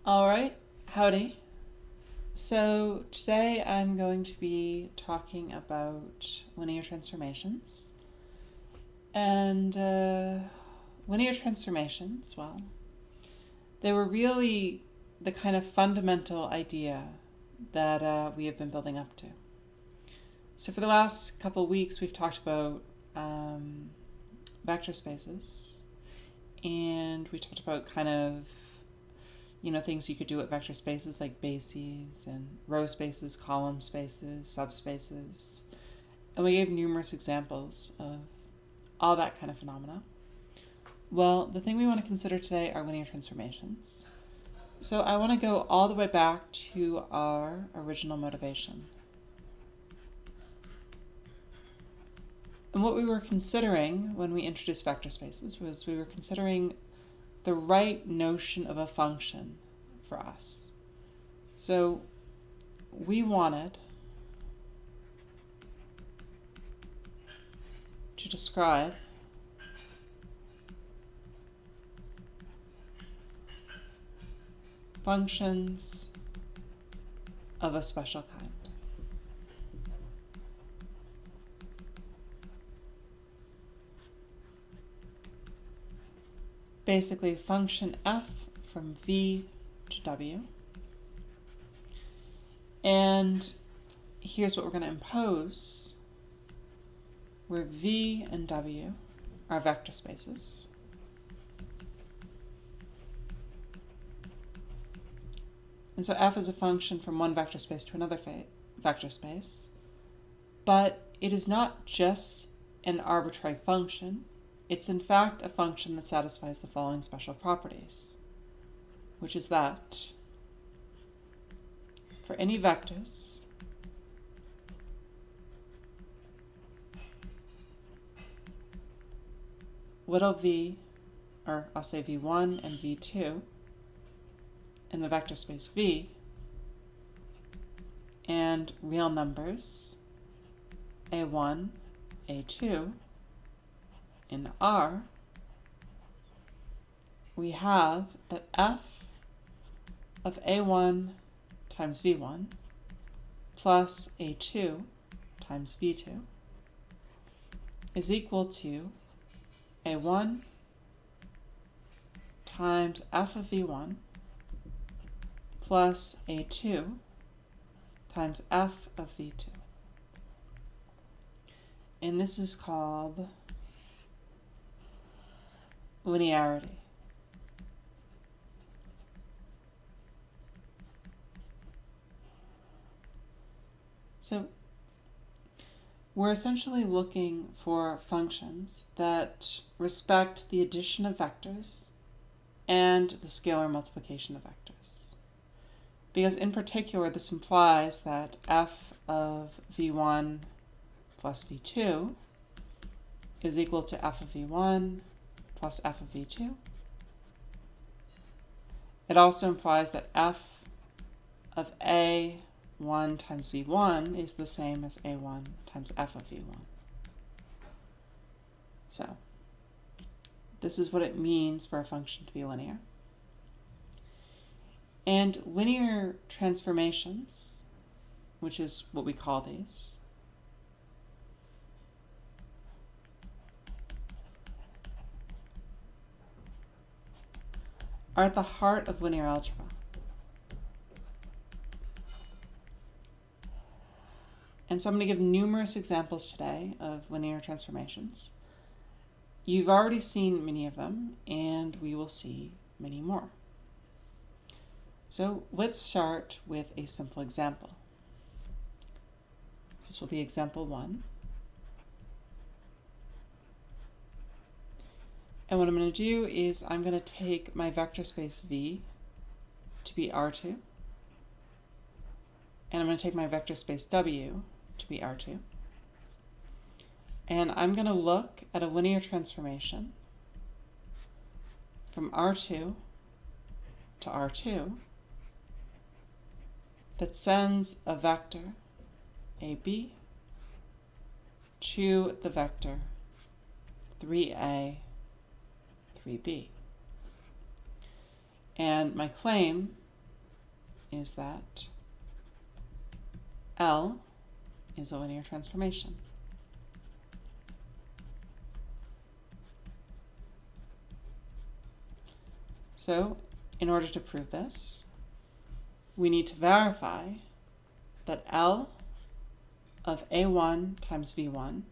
All right, howdy. So today I'm going to be talking about linear transformations. And linear transformations, well, they were really the kind of fundamental idea that we have been building up to. So for the last couple weeks, we've talked about vector spaces, and we talked about kind of things you could do with vector spaces like bases and row spaces, column spaces, subspaces. And we gave numerous examples of all that kind of phenomena. Well, the thing we want to consider today are linear transformations. So I want to go all the way back to our original motivation. And what we were considering when we introduced vector spaces was we were considering the right notion of a function for us. So we wanted to describe functions of a special kind. Basically, function f from v to w. And here's what we're going to impose, where v and w are vector spaces. And so f is a function from one vector space to another vector space, but it is not just an arbitrary function. It's in fact a function that satisfies the following special properties, which is that for any vectors little v, or I'll say v1 and v2, in the vector space V, and real numbers a1, a2, in R, we have that f of a1 times v1 plus a2 times v2 is equal to a1 times f of v1 plus a2 times f of v2. And this is called linearity. So we're essentially looking for functions that respect the addition of vectors and the scalar multiplication of vectors. Because in particular, this implies that f of v1 plus v2 is equal to f of v1 plus f of v2. It also implies that f of a1 times v1 is the same as a1 times f of v1. So this is what it means for a function to be linear. And linear transformations, which is what we call these, are at the heart of linear algebra. And so I'm going to give numerous examples today of linear transformations. You've already seen many of them, and we will see many more. So let's start with a simple example. This will be example 1. And what I'm going to do is I'm going to take my vector space V to be R2. And I'm going to take my vector space W to be R2. And I'm going to look at a linear transformation from R2 to R2 that sends a vector AB to the vector 3A, 3B. And my claim is that L is a linear transformation. So, in order to prove this, we need to verify that L of A1 times V1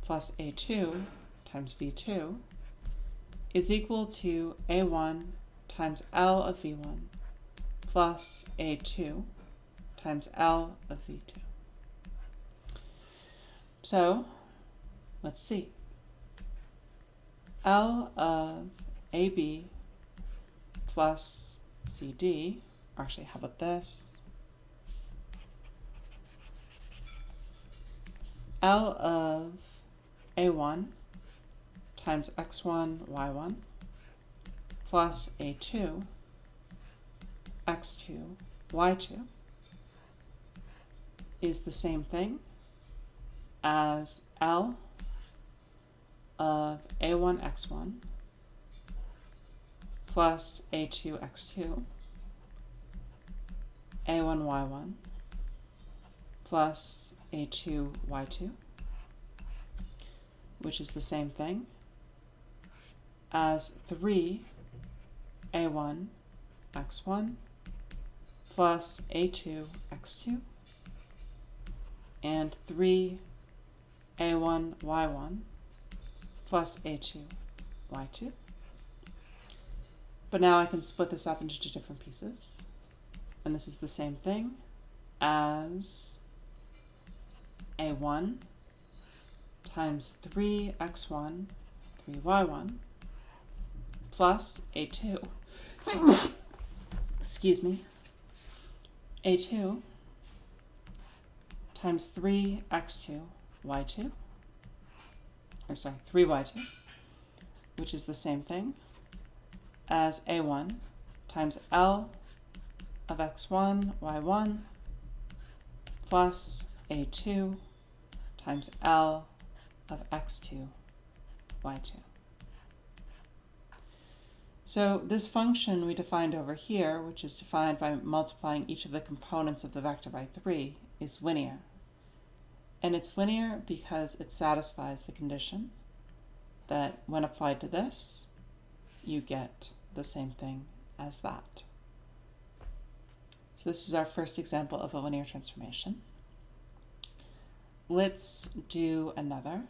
plus A2 times V2 is equal to A1 times L of V1 plus A2 times L of V2. So, let's see. L of AB plus CD, actually, how about this? L of A1 times x1, y1 plus A2, x2, y2 is the same thing as L of A1, x1 plus A2, x2, A1, y1 plus A2, y2, which is the same thing as 3 A1, x1 plus A2, x2 and 3 A1, y1 plus A2, y2. But now I can split this up into two different pieces. And this is the same thing as A1 times 3x1, 3y1 plus A2, excuse me, A2 times 3x2, y2, or sorry, 3y2, which is the same thing as A1 times L of x1, y1 plus A2 times L of x2, y2. So this function we defined over here, which is defined by multiplying each of the components of the vector by 3, is linear. And it's linear because it satisfies the condition that when applied to this, you get the same thing as that. So this is our first example of a linear transformation. Let's do another.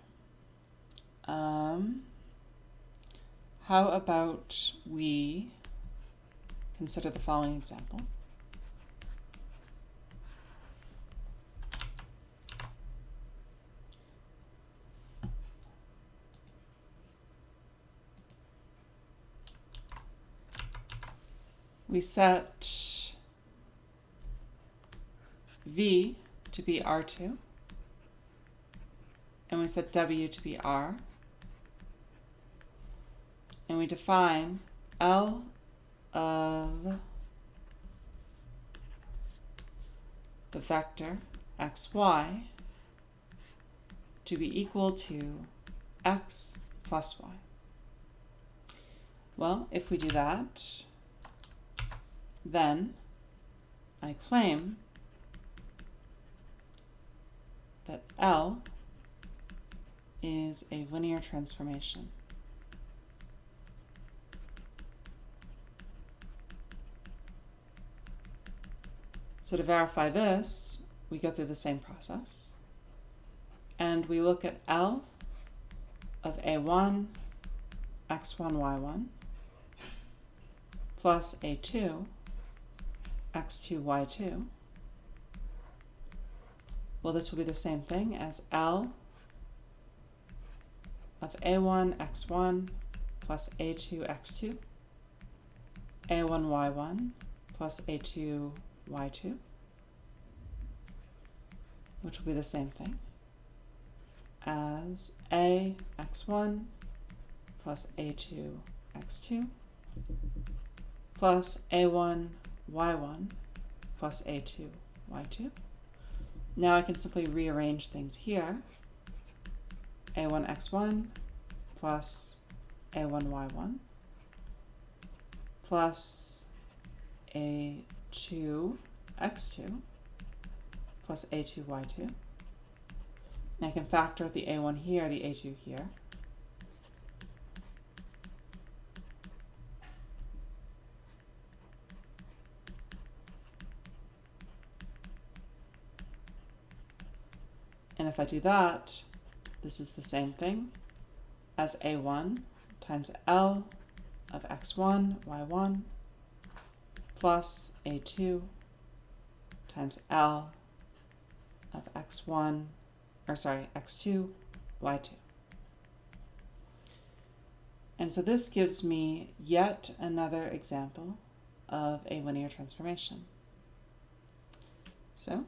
How about we consider the following example. We set V to be R2, and we set W to be R, and we define L of the vector xy to be equal to x plus y. Well, if we do that, then I claim that L is a linear transformation. So to verify this, we go through the same process, and we look at L of A1, x1, y1 plus A2, x2, y2. Well, this will be the same thing as L of A1, x1 plus A2, x2, A1, y1 plus A2, y2, which will be the same thing as A x1 plus A2, x2 plus A1, y1 plus A2, y2. Now I can simply rearrange things here. A1, x1 plus A1, y1 plus A2, to x2 plus a2 y2. And I can factor the a1 here, the a2 here. And if I do that, this is the same thing as a1 times L of x1, y1, plus a2 times L of x1, x2, y2. And so this gives me yet another example of a linear transformation. So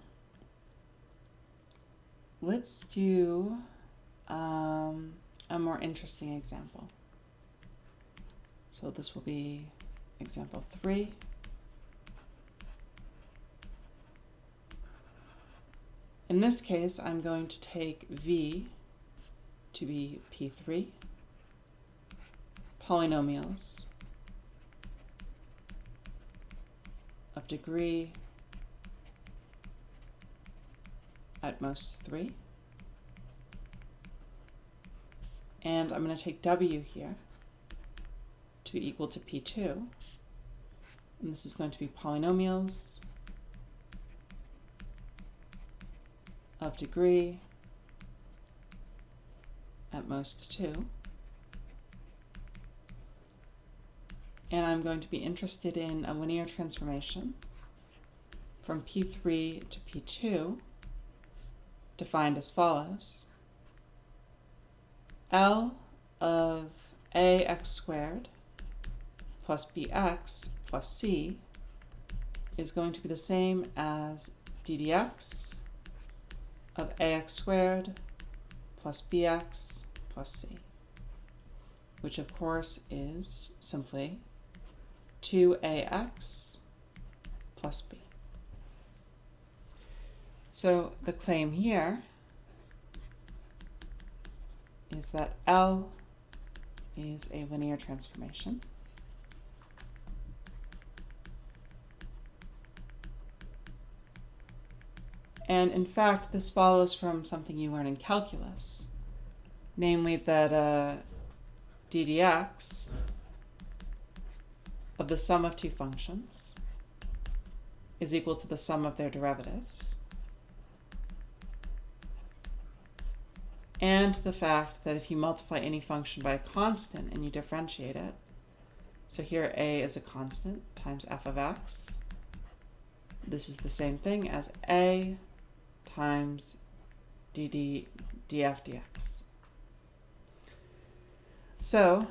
let's do a more interesting example. So this will be example 3. In this case, I'm going to take V to be P3 polynomials of degree at most 3. And I'm going to take W here to be equal to P2. And this is going to be polynomials of degree at most 2. And I'm going to be interested in a linear transformation from P3 to P2 defined as follows. L of ax squared plus bx plus c is going to be the same as d dx of ax squared plus bx plus c, which of course is simply 2ax plus b. So the claim here is that L is a linear transformation. And in fact, this follows from something you learn in calculus, namely that d dx of the sum of two functions is equal to the sum of their derivatives, and the fact that if you multiply any function by a constant and you differentiate it, so here a is a constant times f of x, this is the same thing as a times df dx. So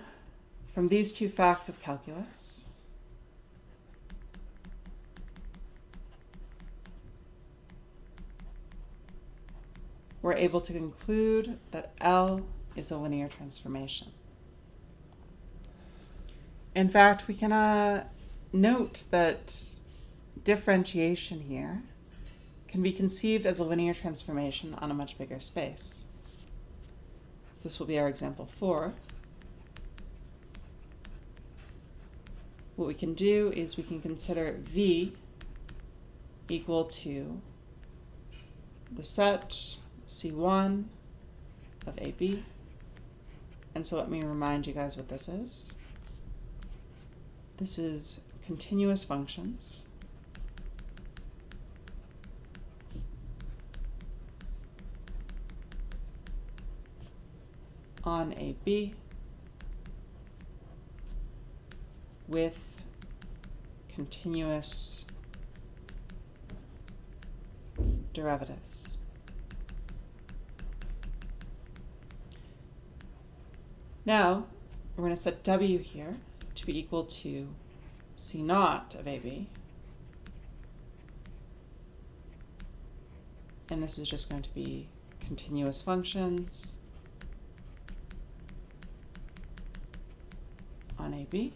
from these two facts of calculus, we're able to conclude that L is a linear transformation. In fact, we can note that differentiation here can be conceived as a linear transformation on a much bigger space. So this will be our example 4. What we can do is we can consider V equal to the set C1 of AB. And so let me remind you guys what this is. This is continuous functions on AB with continuous derivatives. Now, we're going to set W here to be equal to C0 of AB. And this is just going to be continuous functions on AB.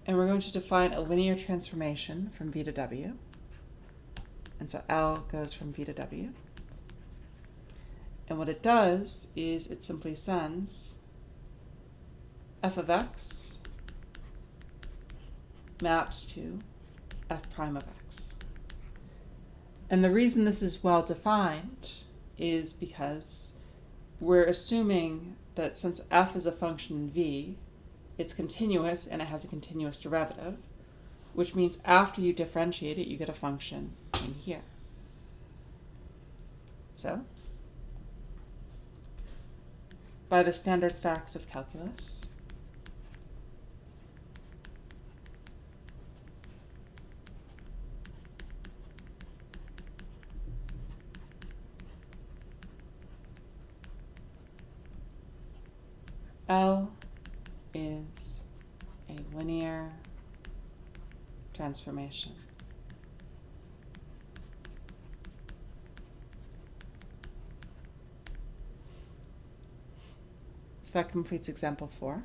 And we're going to define a linear transformation from V to W. And so L goes from V to W. And what it does is it simply sends f of x maps to f prime of x. And the reason this is well defined is because we're assuming that since f is a function in v, it's continuous and it has a continuous derivative, which means after you differentiate it, you get a function in here. So, by the standard facts of calculus, L is a linear transformation. So that completes example 4.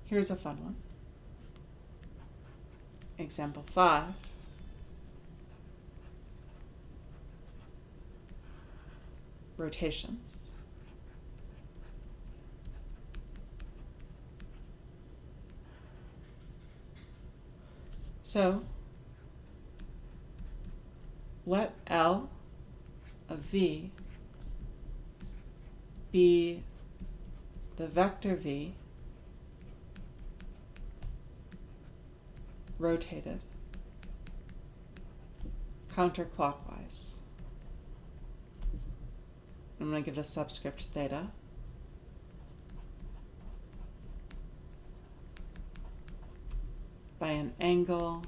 Here's a fun one. Example 5. Rotations. So let L of V be the vector V rotated counterclockwise. I'm going to give it a subscript theta. By an angle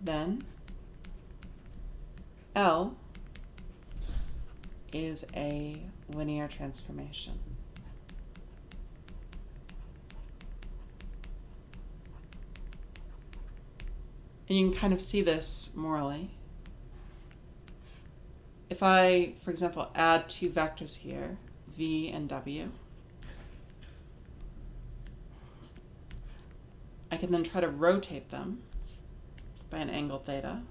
then L is a linear transformation. And you can kind of see this morally. If I, for example, add two vectors here, v and w, I can then try to rotate them by an angle theta.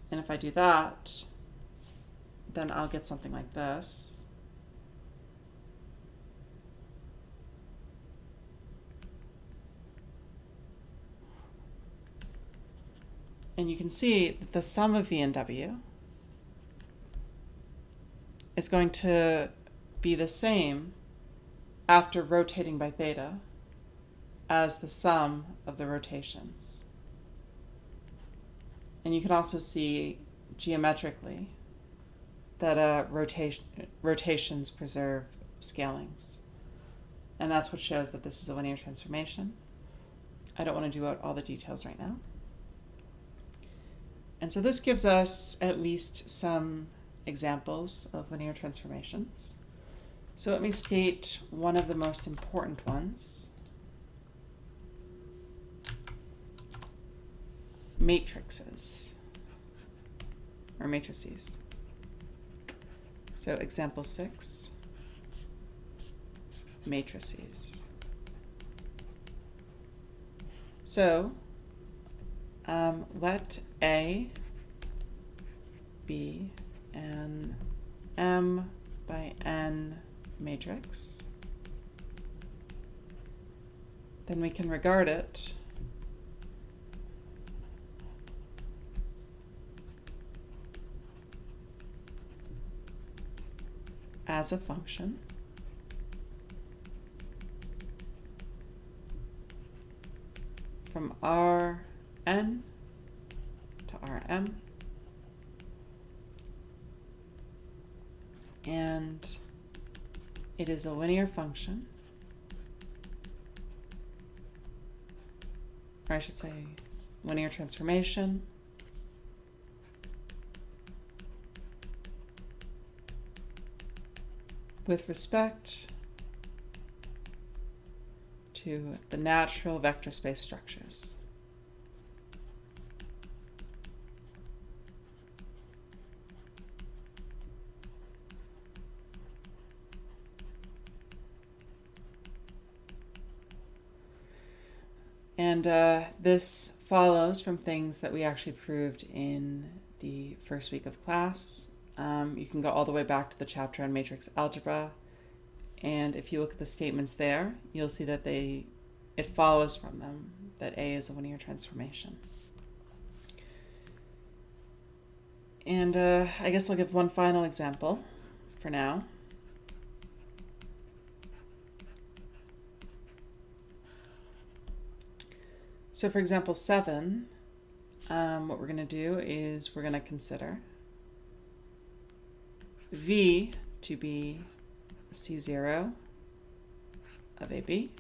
And if I do that, then I'll get something like this. And you can see that the sum of v and w is going to be the same after rotating by theta as the sum of the rotations. And you can also see geometrically that rotations preserve scalings. And that's what shows that this is a linear transformation. I don't want to do out all the details right now. And so this gives us at least some examples of linear transformations. So let me state one of the most important ones. Matrices, or matrices. So example 6, matrices. So let A be an M by N matrix. Then we can regard it as a function from Rn to Rm, and it is a linear function, or I should say linear transformation with respect to the natural vector space structures. And this follows from things that we actually proved in the first week of class. You can go all the way back to the chapter on matrix algebra, and if you look at the statements there, you'll see that it follows from them that A is a linear transformation. And I guess I'll give one final example for now. So for example 7, what we're going to do is we're going to consider V to be C0 of AB.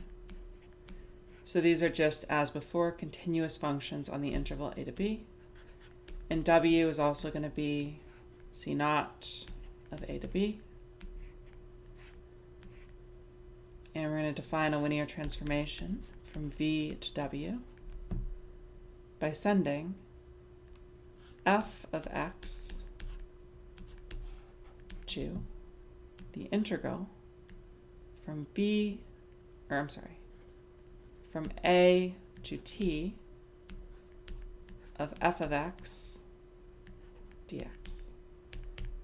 So these are just, as before, continuous functions on the interval a to b. And W is also going to be C0 of a to b. And we're going to define a linear transformation from V to W by sending f of x to the integral from from a to t of f of x dx.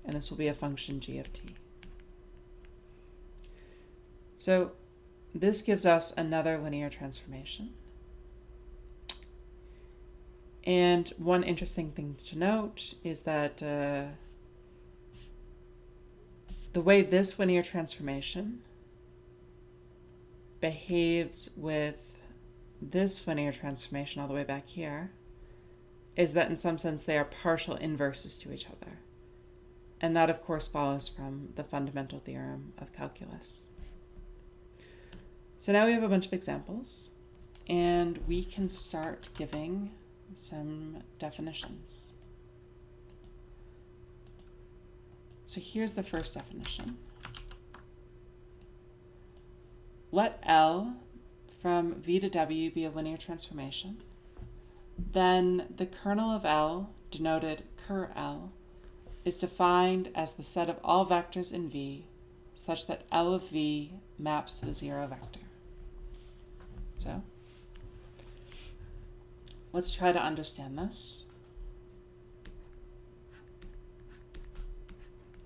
And this will be a function g of t. So this gives us another linear transformation. And one interesting thing to note is that the way this linear transformation behaves with this linear transformation all the way back here is that in some sense they are partial inverses to each other. And that of course follows from the fundamental theorem of calculus. So now we have a bunch of examples, and we can start giving some definitions. So here's the first definition. Let L from V to W be a linear transformation. Then the kernel of L, denoted ker L, is defined as the set of all vectors in V such that L of V maps to the zero vector. So let's try to understand this.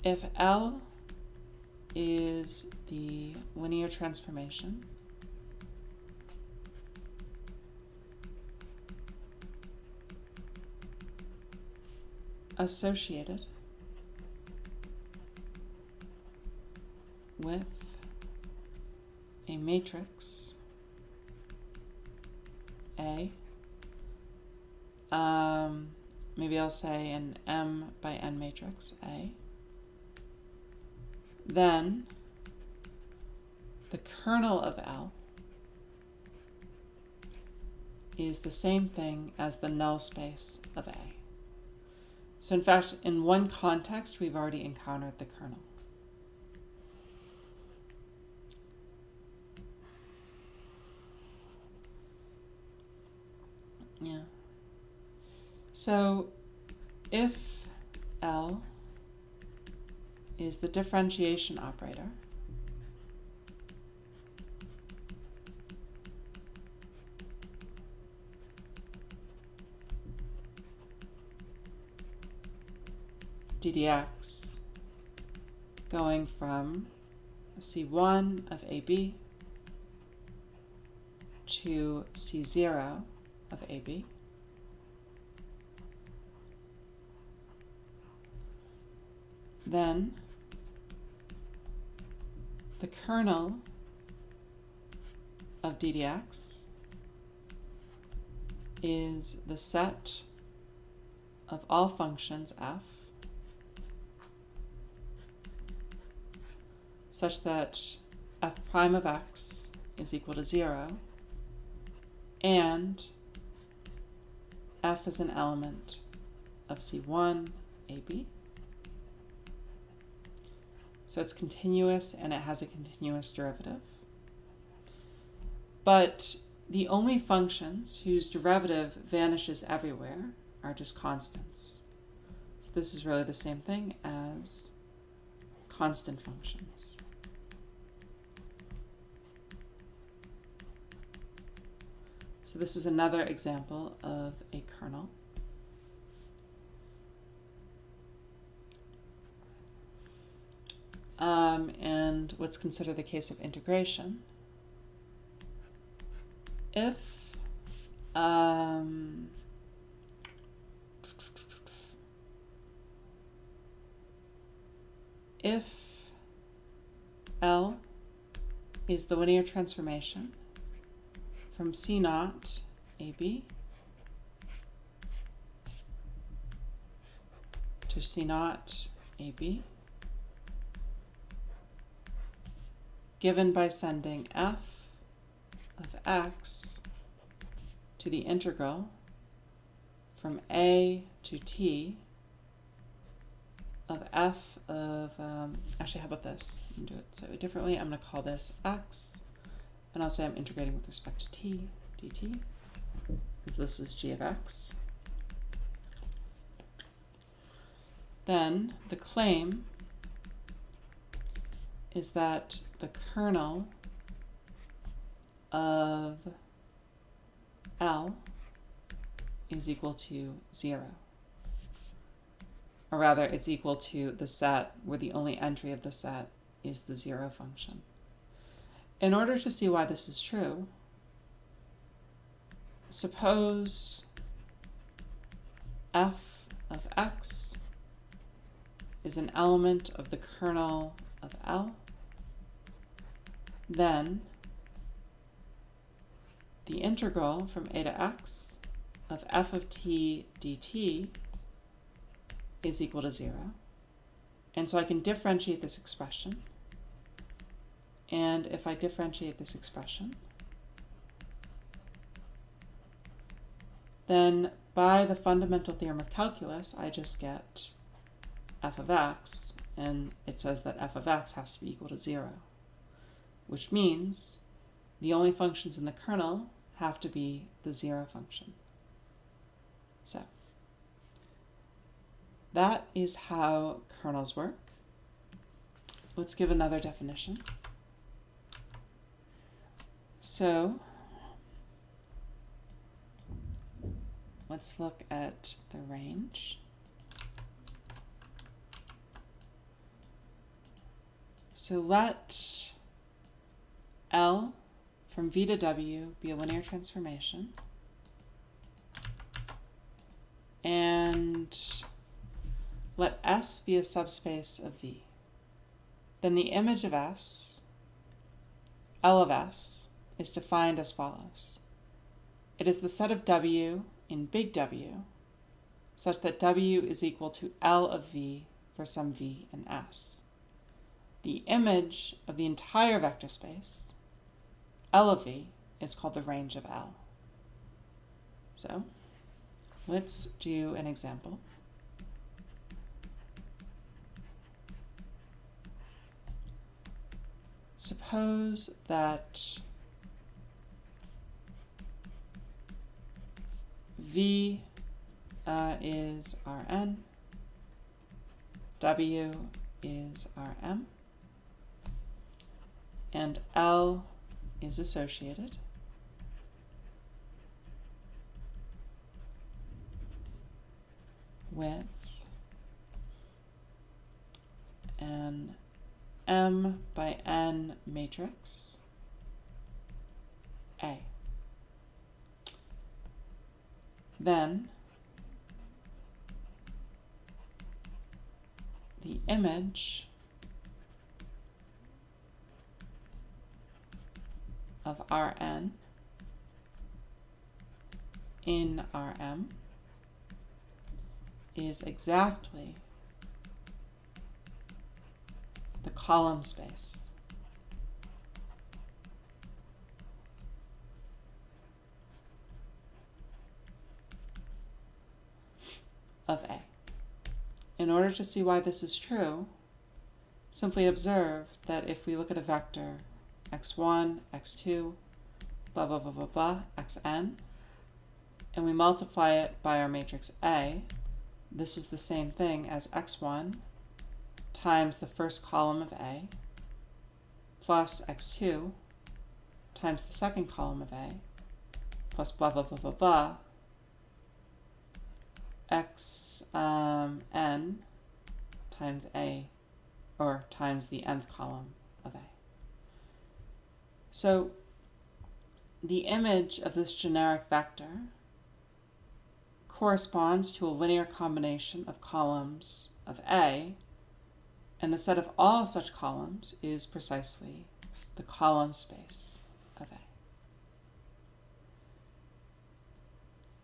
If L is the linear transformation associated with a matrix A, maybe I'll say an M by N matrix A, then the kernel of L is the same thing as the null space of A. So in fact, in one context, we've already encountered the kernel. Yeah. So if L is the differentiation operator ddx going from C1 of AB to C0 of AB, then the kernel of ddx is the set of all functions f such that f prime of x is equal to 0 and f is an element of C1 AB. So it's continuous and it has a continuous derivative. But the only functions whose derivative vanishes everywhere are just constants. So this is really the same thing as constant functions. So this is another example of a kernel. And let's consider the case of integration. If L is the linear transformation from C naught AB to C naught AB, given by sending f of x to the integral from a to t of f of, actually how about this? I'm going to do it slightly differently. I'm going to call this x, and I'll say I'm integrating with respect to t, dt, so this is g of x. Then the claim is that the kernel of L is equal to 0. Or rather, it's equal to the set where the only entry of the set is the 0 function. In order to see why this is true, suppose f of x is an element of the kernel of L, then the integral from a to x of f of t dt is equal to 0. And so I can differentiate this expression. And if I differentiate this expression, then by the fundamental theorem of calculus, I just get f of x, and it says that f of x has to be equal to 0, which means the only functions in the kernel have to be the 0 function. So that is how kernels work. Let's give another definition. So let's look at the range. So let L from V to W be a linear transformation, and let S be a subspace of V. Then the image of S, L of S, is defined as follows. It is the set of W in big W such that W is equal to L of V for some V in S. The image of the entire vector space, L of V, is called the range of L. So let's do an example. Suppose that V is Rn, W is Rm, and L is associated with an M by N matrix A. Then the image of Rn in Rm is exactly the column space of A. In order to see why this is true, simply observe that if we look at a vector x1, x2, blah, blah, blah, blah, blah, xn, and we multiply it by our matrix A, this is the same thing as x1 times the first column of A plus x2 times the second column of A plus blah, blah, blah, blah, blah, xn times A or times the nth column of A. So the image of this generic vector corresponds to a linear combination of columns of A, and the set of all such columns is precisely the column space of A.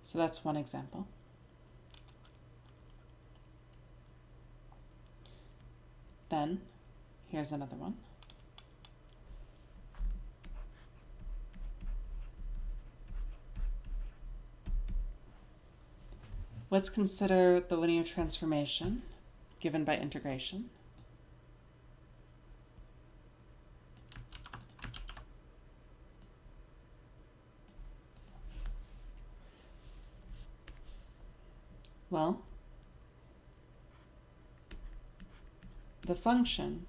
So that's one example. Then, here's another one. Let's consider the linear transformation given by integration. Well, the function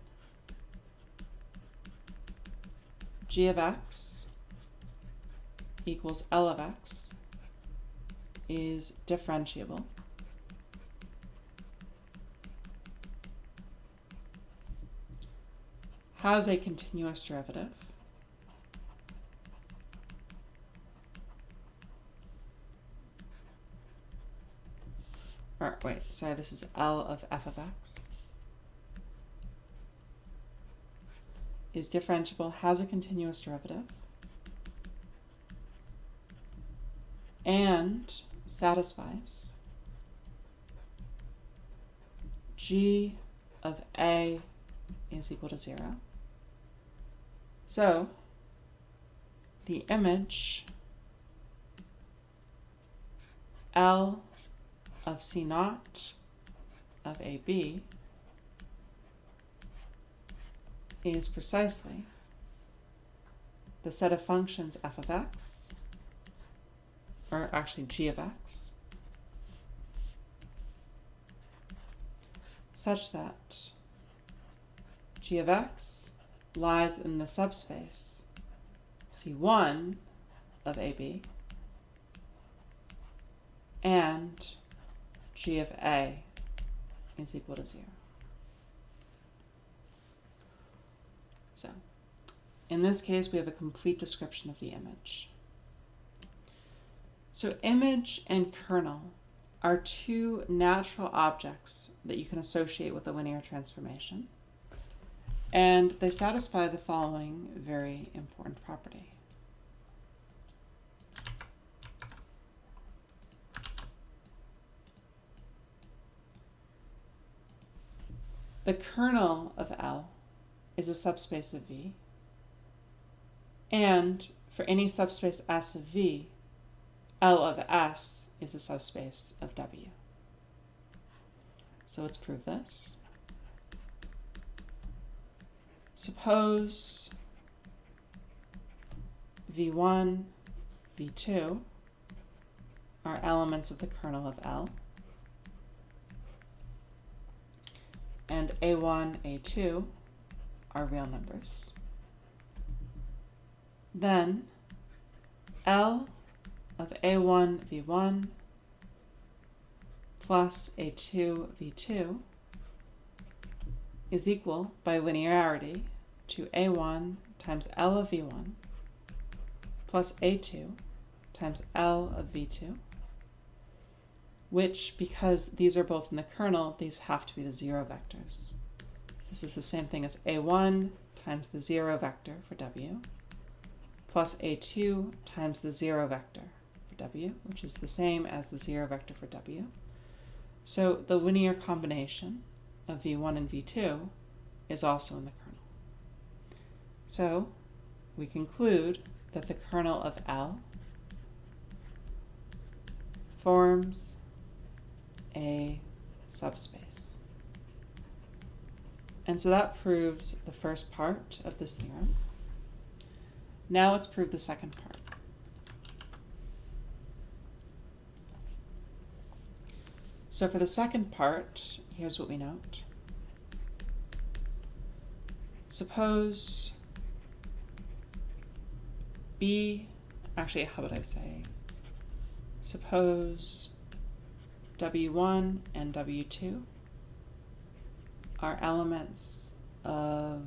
g of x equals L of x is differentiable has a continuous derivative or wait, sorry, this is L of f of x is differentiable, has a continuous derivative, and satisfies g of A is equal to 0. So the image L of C naught of AB is precisely the set of functions f of x, or actually g of x, such that g of x lies in the subspace C1 of AB and g of A is equal to 0. So, in this case, we have a complete description of the image. So image and kernel are two natural objects that you can associate with a linear transformation, and they satisfy the following very important property. The kernel of L is a subspace of V, and for any subspace S of V, L of S is a subspace of W. So let's prove this. Suppose V1, V2 are elements of the kernel of L, and A1, A2 are real numbers. Then L of A1, V1 plus A2, V2 is equal, by linearity, to A1 times L of V1 plus A2 times L of V2, which, because these are both in the kernel, these have to be the 0 vectors. This is the same thing as A1 times the 0 vector for W plus A2 times the 0 vector for W, which is the same as the 0 vector for W. So the linear combination of V1 and V2 is also in the kernel. So we conclude that the kernel of L forms a subspace. And so that proves the first part of this theorem. Now let's prove the second part. So for the second part, here's what we note. Suppose B, actually, how would I say? Suppose W1 and W2 are elements of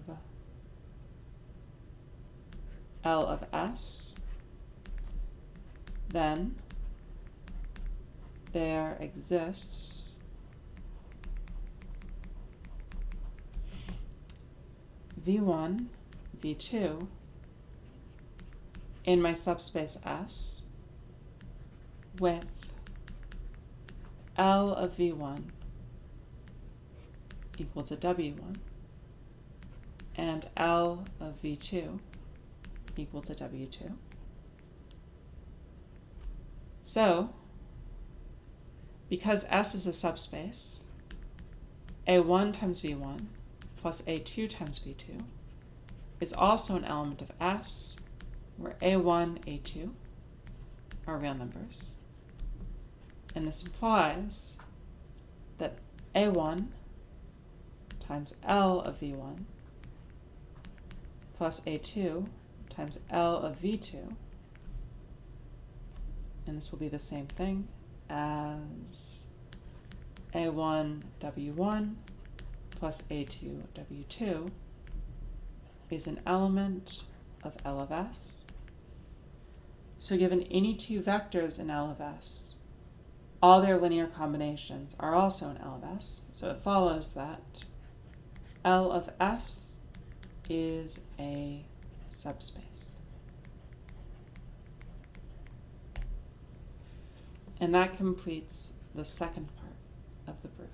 L of S, then there exists V1, V2 in my subspace S with L of V1 equal to W1 and L of V2 equal to W2. So, because S is a subspace, A1 times V1 plus A2 times V2 is also an element of S, where A1, A2 are real numbers. And this implies that A1 times L of V1 plus A2 times L of V2, and this will be the same thing as A1 W1 plus A2 W2, is an element of L of S. So given any two vectors in L of S, all their linear combinations are also in L of S. So it follows that L of S is a subspace. And that completes the second part of the proof.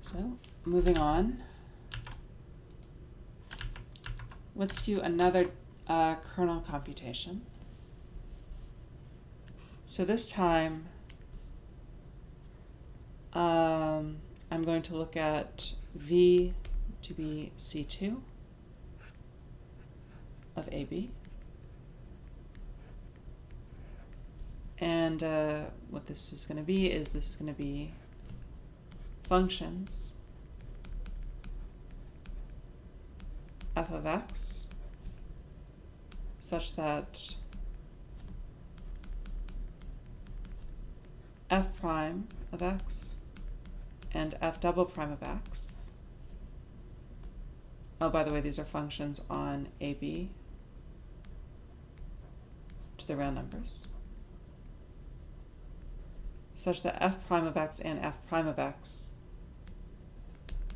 So, moving on, let's do another kernel computation. So this time, I'm going to look at V to be C2 of AB. And what this is going to be is this is going to be functions f of x such that f prime of x and f double prime of x. Oh, by the way, these are functions on AB to the round numbers, such that f prime of x and f prime of x,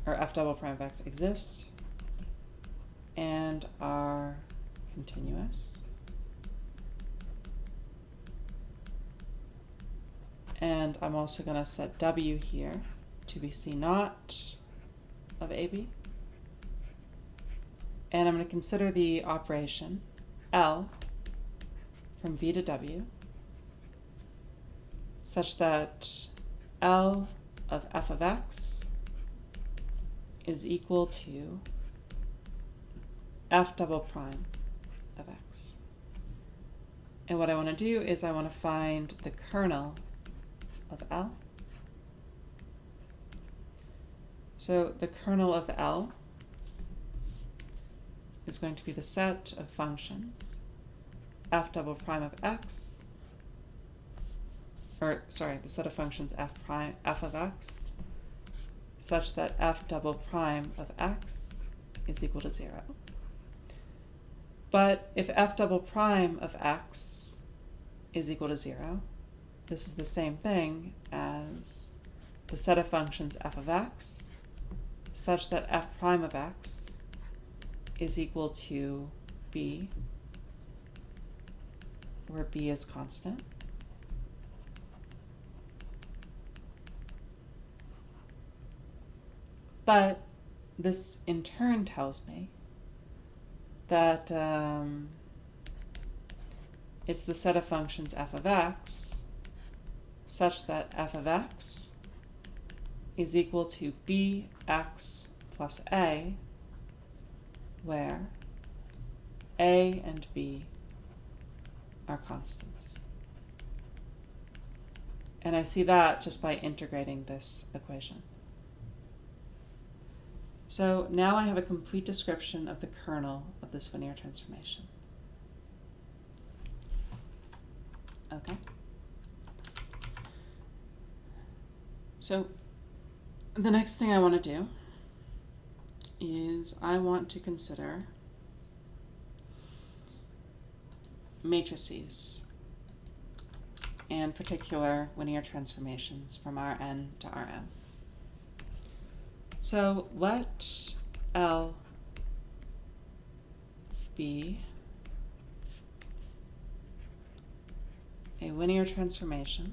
or f double prime of x, exist and are continuous. And I'm also going to set W here to be C naught of AB. And I'm going to consider the operation L from V to W such that L of f of x is equal to f double prime of x. And what I want to do is I want to find the kernel of L. So the kernel of L is going to be the set of functions f double prime of x, or sorry, the set of functions f of x such that f double prime of x is equal to 0. But if f double prime of x is equal to 0, this is the same thing as the set of functions f of x such that f prime of x is equal to b, where b is constant. But this in turn tells me that it's the set of functions f of x such that f of x is equal to bx plus a, where a and b are constants. And I see that just by integrating this equation. So now I have a complete description of the kernel of this linear transformation. Okay. So the next thing I want to do is I want to consider matrices and particular linear transformations from Rn to Rm. So let L be a linear transformation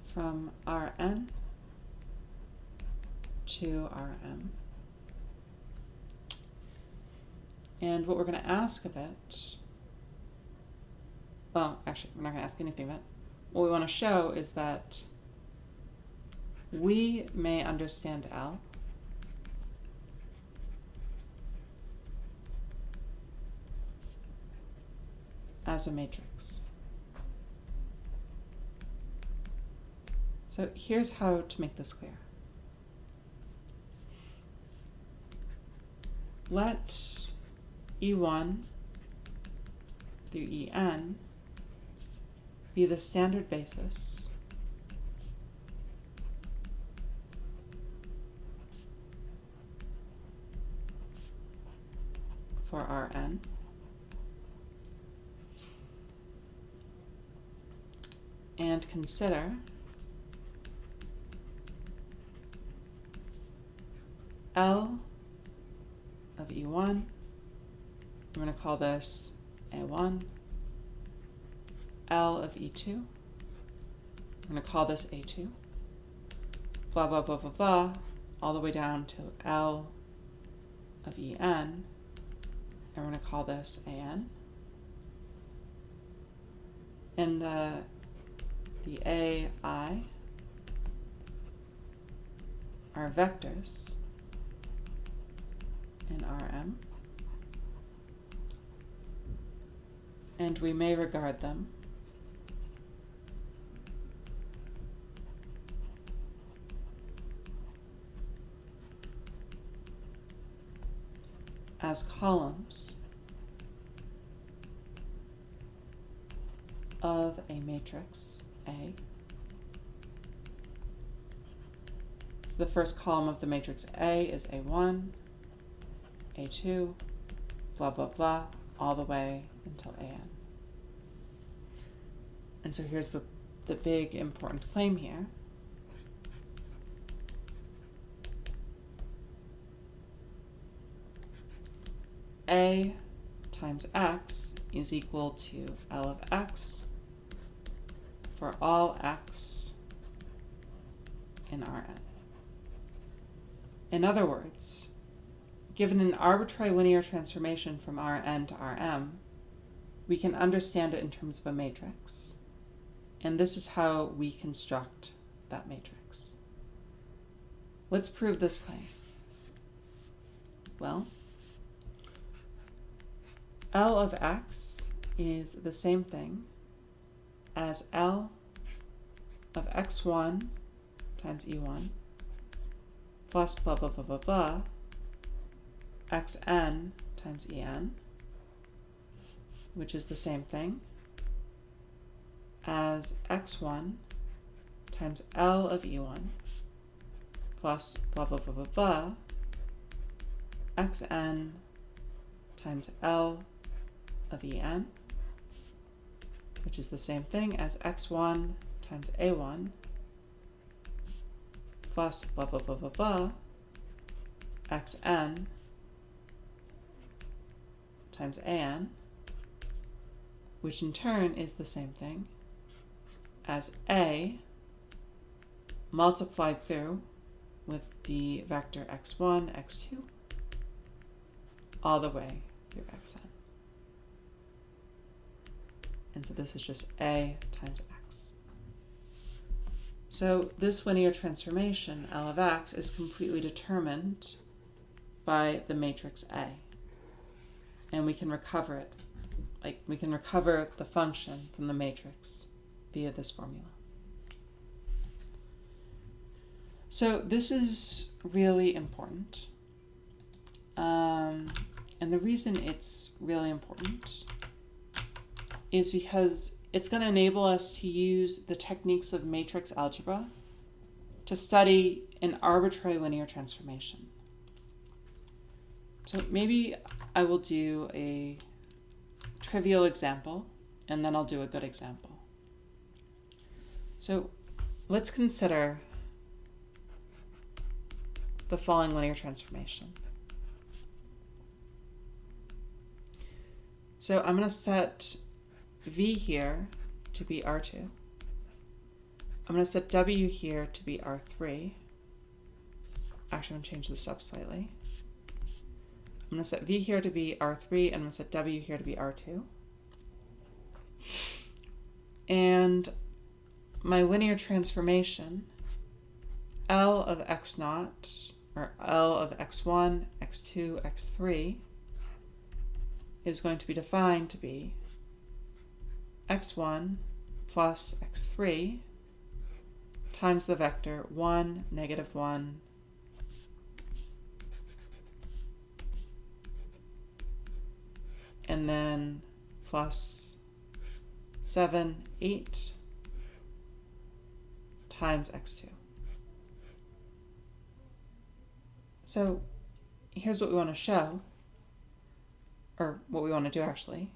from Rn to Rm. And what we're going to ask of it, well, actually, we're not going to ask anything of it. What we want to show is that we may understand L as a matrix. So here's how to make this clear. Let E1 through En be the standard basis for Rn. And consider L of E1, we're going to call this A1, L of E2, we're going to call this A2, blah, blah, blah, blah, blah, all the way down to L of En, and we're going to call this An. And the AI are vectors in Rm, and we may regard them as columns of a matrix A. So the first column of the matrix A is A1, A2, blah, blah, blah, all the way until An. And so here's the big important claim here. A times x is equal to L of x for all x in Rn. In other words, given an arbitrary linear transformation from Rn to Rm, we can understand it in terms of a matrix. And this is how we construct that matrix. Let's prove this claim. Well, L of x is the same thing as L of x1 times E1 plus blah, blah, blah, blah, blah, xn times En, which is the same thing as x1 times L of E1 plus blah, blah, blah, blah, blah, xn times L of En, which is the same thing as x1 times A1 plus blah, blah, blah, blah, blah, xn times An, which in turn is the same thing as A multiplied through with the vector x1, x2, all the way through xn. And so this is just A times x. So this linear transformation, L of x, is completely determined by the matrix A. And we can recover it. Like, we can recover the function from the matrix via this formula. So this is really important. And the reason it's really important is because it's going to enable us to use the techniques of matrix algebra to study an arbitrary linear transformation. So maybe I will do a trivial example, and then I'll do a good example. So let's consider the following linear transformation. So I'm going to set V here to be R2. I'm going to set W here to be R3. Actually, I'm going to change this up slightly. I'm going to set V here to be R3, and I'm going to set W here to be R2. And my linear transformation, L of x naught, or L of x1, x2, x3, is going to be defined to be x1 plus x3 times the vector 1, -1, and then plus 7, 8 times x2. So here's what we want to show, or what we want to do actually.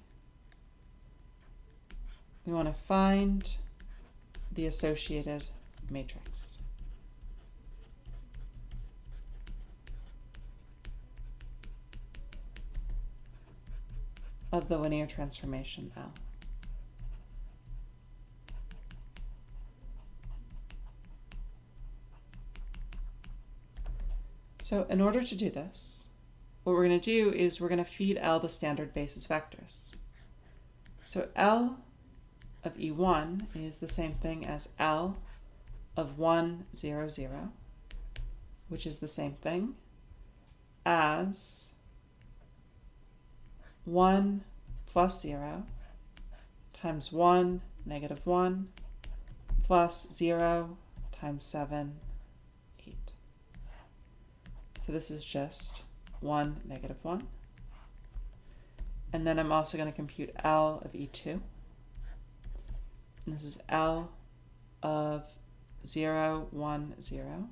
We want to find the associated matrix. Of the linear transformation L. So in order to do this, what we're going to do is we're going to feed L the standard basis vectors. So L of E1 is the same thing as L of 1, 0, 0, which is the same thing as 1 plus 0 times 1, -1, plus 0 times 7, 8. So this is just 1, -1. And then I'm also going to compute L of E2. And this is L of 0, 1, 0,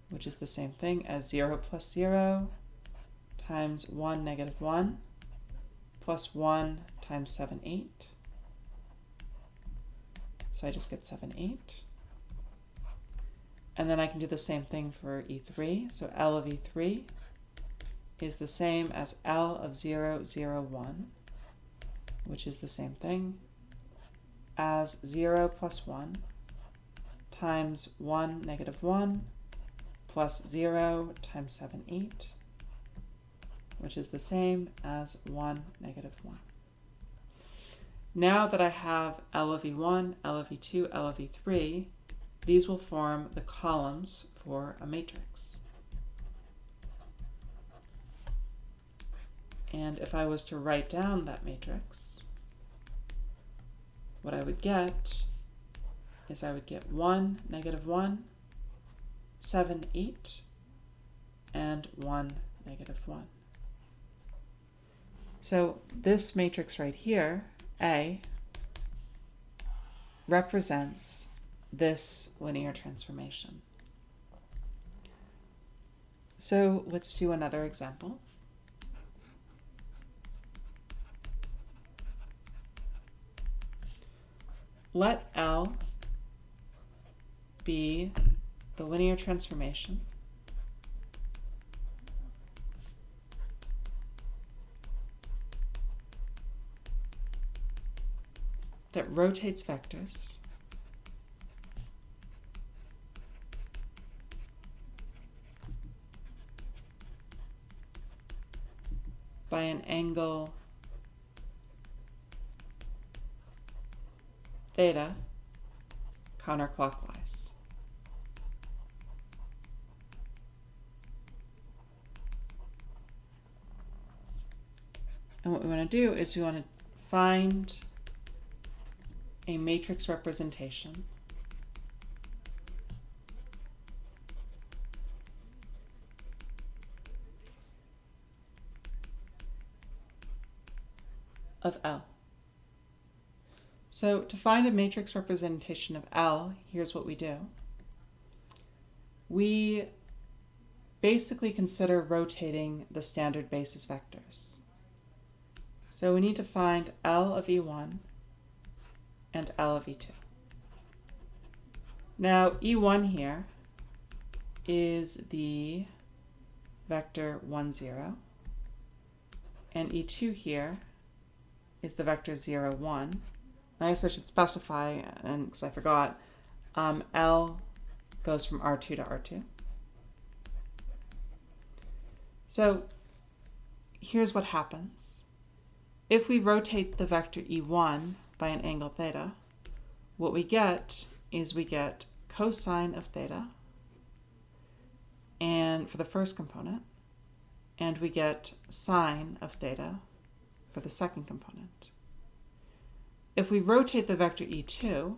which is the same thing as 0 plus 0 times 1, -1, plus 1 times 7, 8. So I just get 7, 8. And then I can do the same thing for E3. So L of E3 is the same as L of 0, 0, 1, which is the same thing as 0 plus 1 times 1, -1, plus 0 times 7, 8, which is the same as 1, -1. Now that I have L of E1, L of E2, L of E3, these will form the columns for a matrix. And if I was to write down that matrix, what I would get is I would get 1, -1, 7, 8, and 1, -1. So this matrix right here, A, represents this linear transformation. So let's do another example. Let L be the linear transformation that rotates vectors by an angle theta counterclockwise. And what we want to do is we want to find a matrix representation of L. So to find a matrix representation of L, here's what we do. We basically consider rotating the standard basis vectors. So we need to find L of E1 and L of E2. Now E1 here is the vector 1, 0, and E2 here is the vector 0, 1. I guess I should specify, and because I forgot, L goes from R2 to R2. So here's what happens. If we rotate the vector E1 by an angle theta, what we get is we get cosine of theta and for the first component, and we get sine of theta for the second component. If we rotate the vector E2,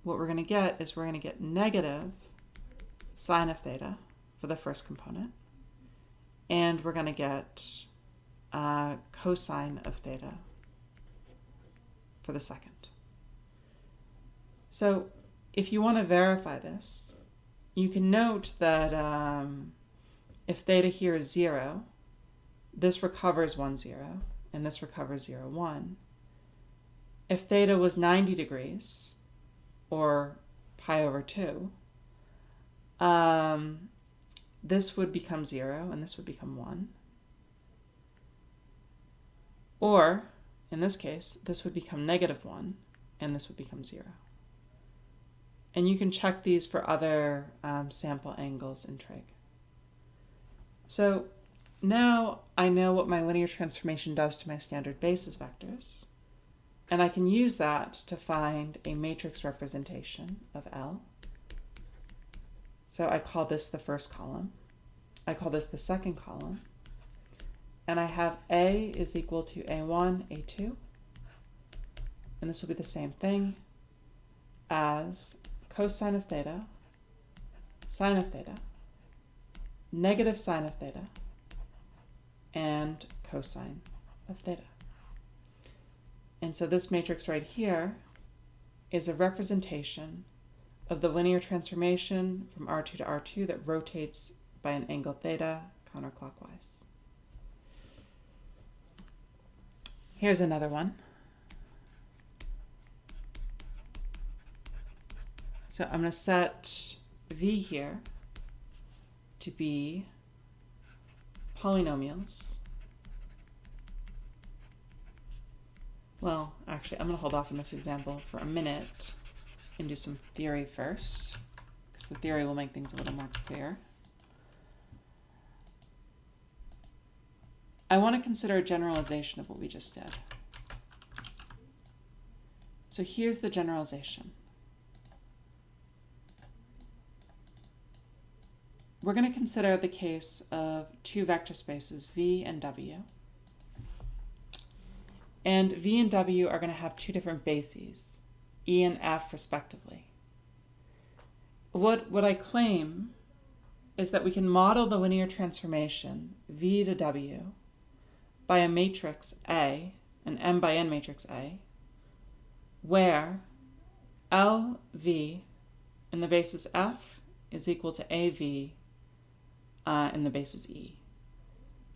what we're going to get is we're going to get negative sine of theta for the first component, and we're going to get cosine of theta for the second. So if you want to verify this, you can note that if theta here is 0, this recovers 1, 0, and this recovers 0, 1. If theta was 90 degrees, or pi over 2, this would become 0, and this would become 1. Or, in this case, this would become negative 1, and this would become 0. And you can check these for other sample angles in trig. So now I know what my linear transformation does to my standard basis vectors, and I can use that to find a matrix representation of L. So I call this the first column. I call this the second column. And I have A is equal to A1, A2. And this will be the same thing as cosine of theta, sine of theta, negative sine of theta, and cosine of theta. And so this matrix right here is a representation of the linear transformation from R2 to R2 that rotates by an angle theta counterclockwise. Here's another one. So I'm going to set V here to be polynomials. Well, actually, I'm going to hold off on this example for a minute and do some theory first, because the theory will make things a little more clear. I want to consider a generalization of what we just did. So here's the generalization. We're going to consider the case of two vector spaces, V and W. And V and W are going to have two different bases, E and F respectively. What I claim is that we can model the linear transformation V to W by a matrix A, an m by n matrix A, where LV in the basis F is equal to AV in the basis E.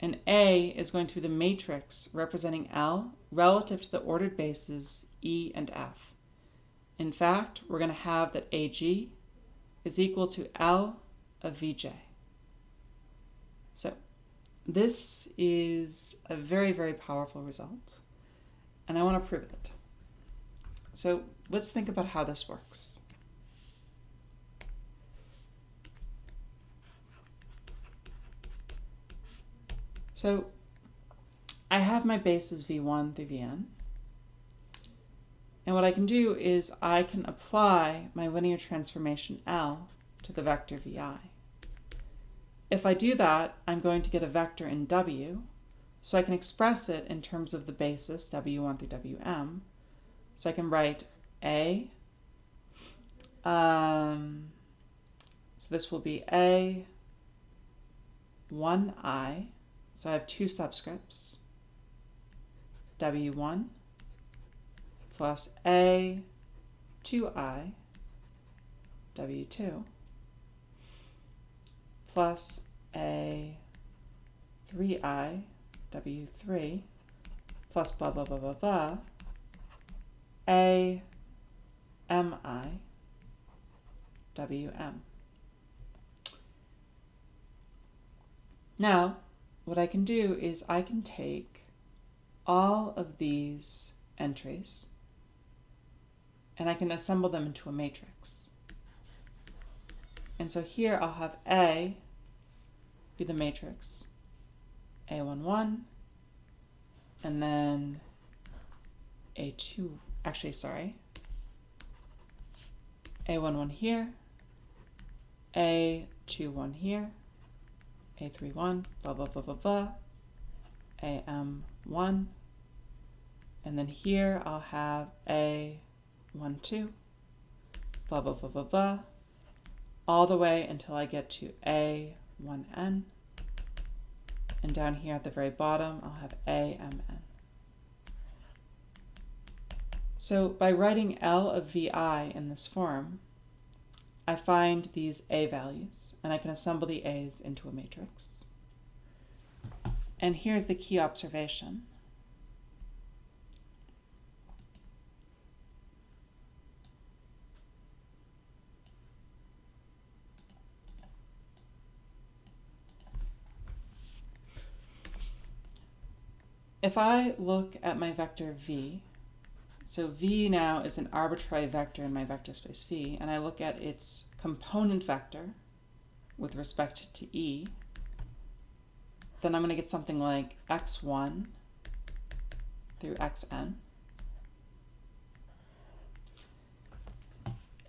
And A is going to be the matrix representing L relative to the ordered bases E and F. In fact, we're going to have that AG is equal to L of Vj. So this is a very, very powerful result, and I want to prove it. So let's think about how this works. So I have my bases V1 through Vn. And what I can do is I can apply my linear transformation L to the vector Vi. If I do that, I'm going to get a vector in W, so I can express it in terms of the basis W1 through Wm. So I can write A, so this will be A, 1I, so I have two subscripts, W1 plus A 2I W2 plus A 3I W3 plus blah blah blah blah blah A MI WM. Now, what I can do is I can take all of these entries and I can assemble them into a matrix. And so here I'll have A be the matrix, A11, and then A2, actually, sorry, A11 here, A21 here, A31, blah, blah, blah, blah, blah, AM1, and then here I'll have A12, blah, blah, blah, blah, blah, all the way until I get to A1N, and down here at the very bottom I'll have AMN. So by writing L of VI in this form, I find these A values, and I can assemble the A's into a matrix. And here's the key observation. If I look at my vector V, so V now is an arbitrary vector in my vector space V, and I look at its component vector with respect to E, then I'm going to get something like x1 through xn.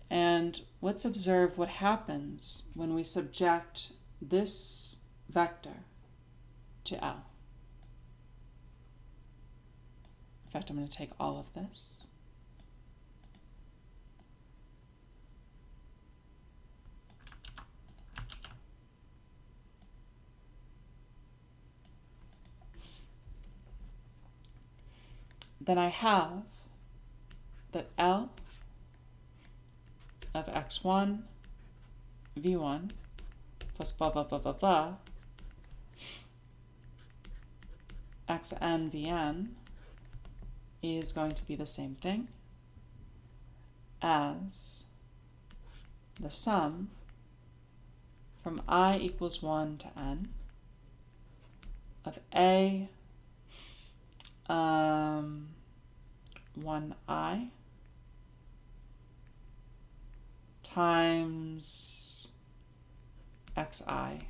And let's observe what happens when we subject this vector to L. In fact, I'm going to take all of this. Then I have that L of x1 v1 plus blah blah blah blah blah xn vn is going to be the same thing as the sum from I equals 1 to n of A 1I times xi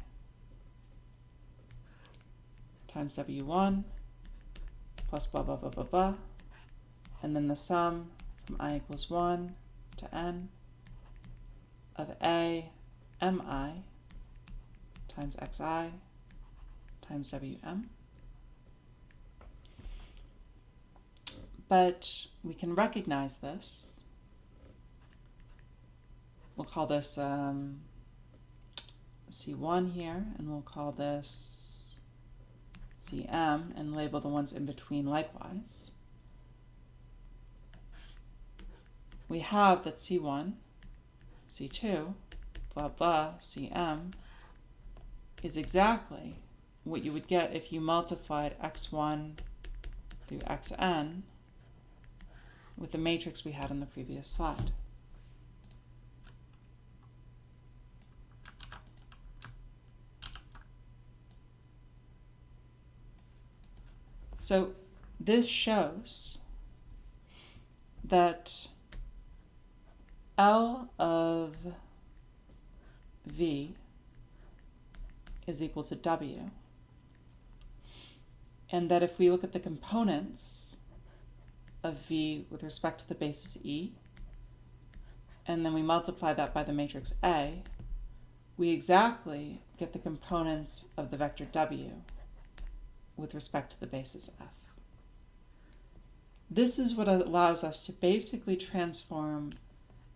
times w1 plus blah blah blah blah blah, and then the sum from I equals 1 to n of A mi times xi times wm. But we can recognize this. We'll call this C1 here, and we'll call this CM, and label the ones in between likewise. We have that C1, C2, blah blah, CM is exactly what you would get if you multiplied x1 through xn with the matrix we had on the previous slide. So this shows that L of V is equal to W, and that if we look at the components of V with respect to the basis E, and then we multiply that by the matrix A, we exactly get the components of the vector W with respect to the basis F. This is what allows us to basically transform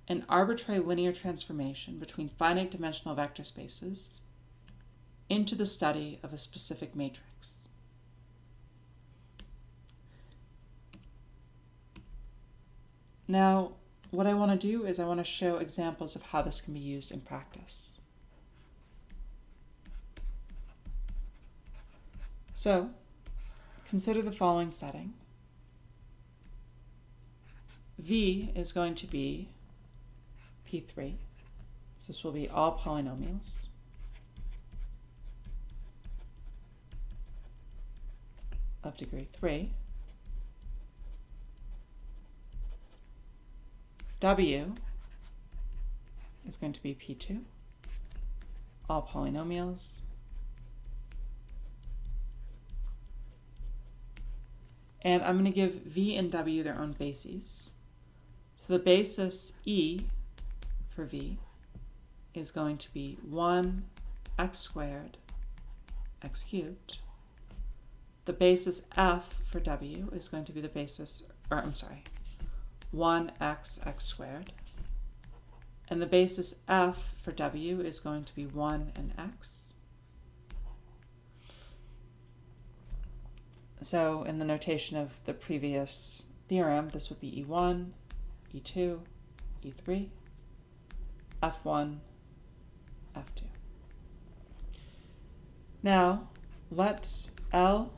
an arbitrary linear transformation between finite dimensional vector spaces into the study of a specific matrix. Now, what I want to do is I want to show examples of how this can be used in practice. So, consider the following setting. V is going to be P3. So this will be all polynomials. Of degree 3. W is going to be P2, all polynomials. And I'm going to give V and W their own bases. So the basis E for V is going to be 1x squared x cubed. The basis F for W is going to be the basis, 1x x squared. And the basis F for W is going to be 1 and x. So in the notation of the previous theorem, this would be E1, E2, E3, F1, F2. Now, let L,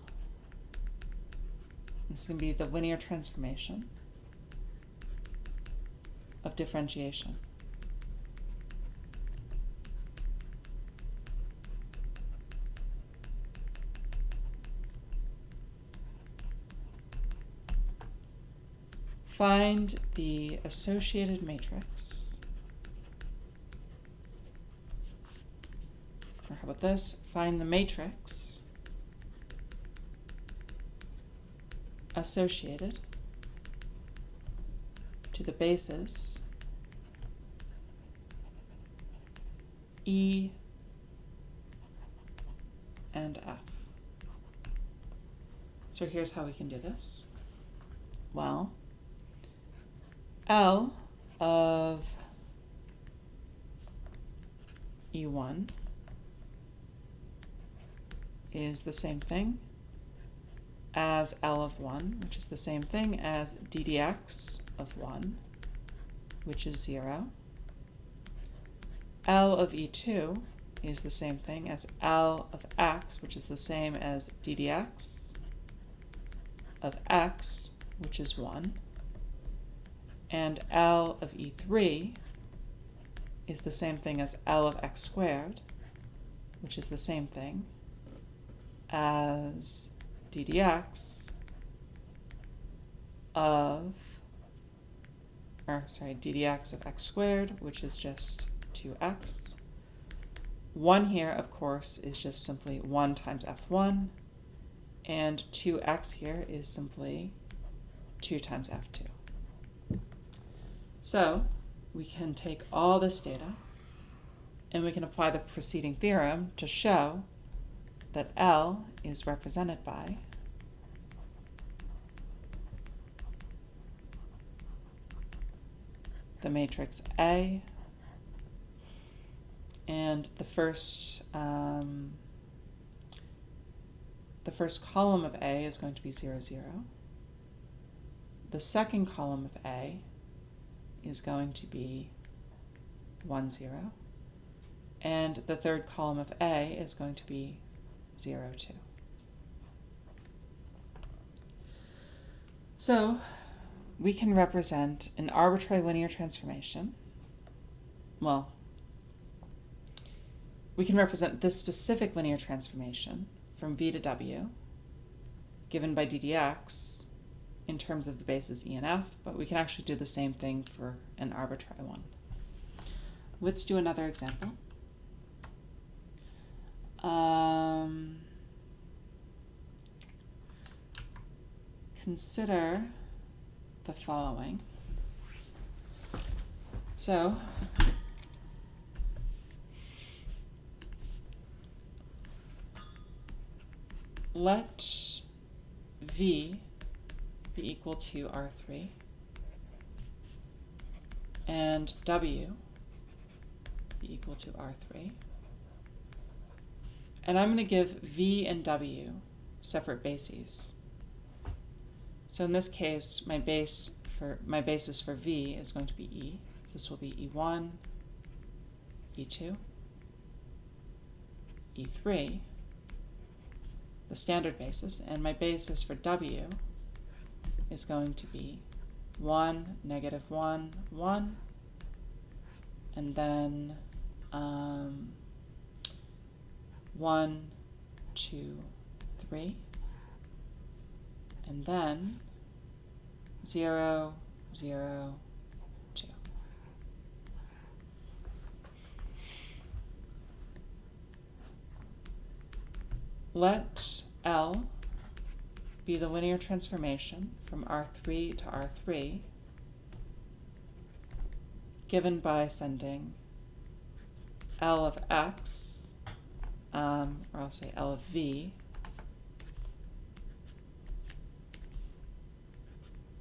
this is going to be the linear transformation of differentiation. Find the associated matrix. Or how about this? Find the matrix associated to the basis E and F. So here's how we can do this. Well, L of E1 is the same thing as L of 1, which is the same thing as d dx of 1, which is 0. L of E2 is the same thing as L of x, which is the same as d dx of x, which is 1. And L of E3 is the same thing as L of x squared, which is the same thing as d dx of, d dx of x squared, which is just 2x. 1 here, of course, is just simply 1 times f1, and 2x here is simply 2 times f2. So we can take all this data and we can apply the preceding theorem to show that L is represented by the matrix A, and the first column of A is going to be 0, 0. The second column of A is going to be 1, 0. And the third column of A is going to be 0, 2. So we can represent an arbitrary linear transformation. Well, we can represent this specific linear transformation from V to W given by d dx in terms of the bases E and F, but we can actually do the same thing for an arbitrary one. Let's do another example. Consider the following. So, let V be equal to R3 and W be equal to R3. And I'm going to give V and W separate bases. So in this case, my base for my basis for V is going to be E. This will be E1, E2, E3, the standard basis, and my basis for W is going to be 1, -1, 1, and then 1, 2, 3, and then 0, 0, 2. Let L be the linear transformation from R3 to R3 given by sending L of X, or I'll say L of V,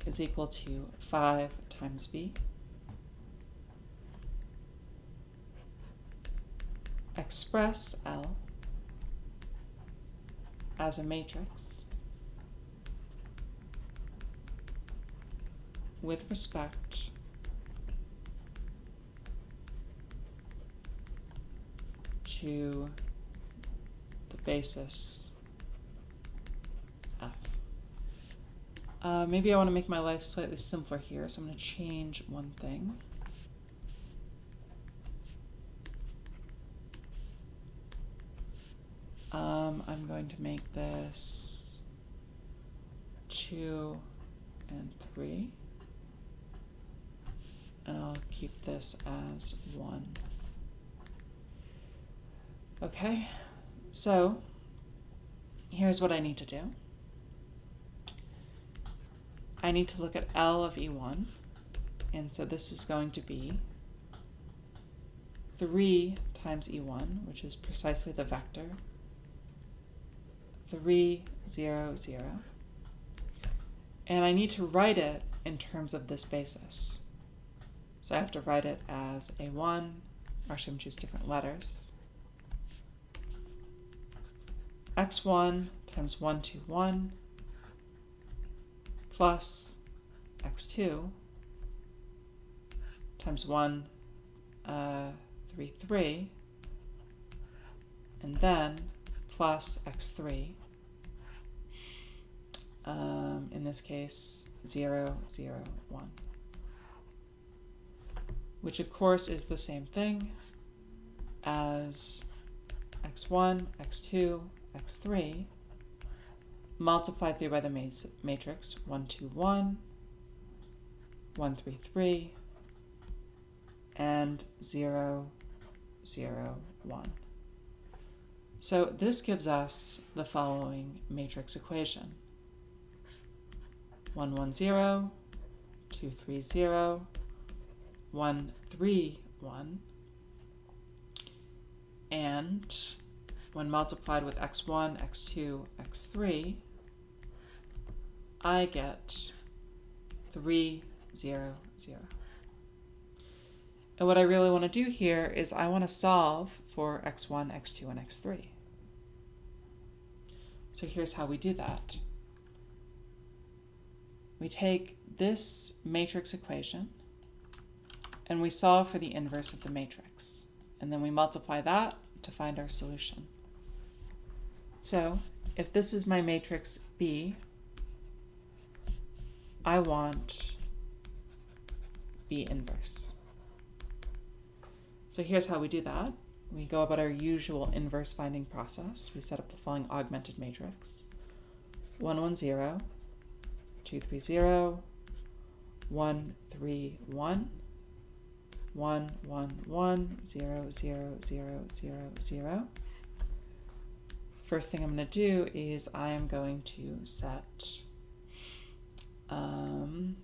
is equal to 5 times V. Express L as a matrix with respect to the basis F. Maybe I want to make my life slightly simpler here, so I'm going to change one thing. I'm going to make this 2 and 3, and I'll keep this as 1. Okay, so here's what I need to do. I need to look at L of E1, and so this is going to be 3 times E1, which is precisely the vector, 3, 0, 0. And I need to write it in terms of this basis. So I have to write it as A1, or actually I'm choose different letters. X1 times 1, 2, 1 plus X2 times 1, 3, 3, and then plus X3, in this case 0, 0, 1, which of course is the same thing as X1, X2, X3 multiplied through by the matrix 1, 2, 1, 1, 3, 3, and 0, 0, 1. So this gives us the following matrix equation. 1, 1, 0, 2, 3, 0, 1, 3, 1, and when multiplied with x1, x2, x3, I get 3, 0, 0. And what I really want to do here is I want to solve for x1, x2, and x3. So here's how we do that. We take this matrix equation and we solve for the inverse of the matrix. And then we multiply that to find our solution. So if this is my matrix B, I want B inverse. So here's how we do that. We go about our usual inverse finding process. We set up the following augmented matrix. 1, 1, 0, 2, 3, 0, 1, 3, 1, 1, 1, 1, 0, 0, 0, 0, 0. First thing I'm going to do is I am going to set, I'm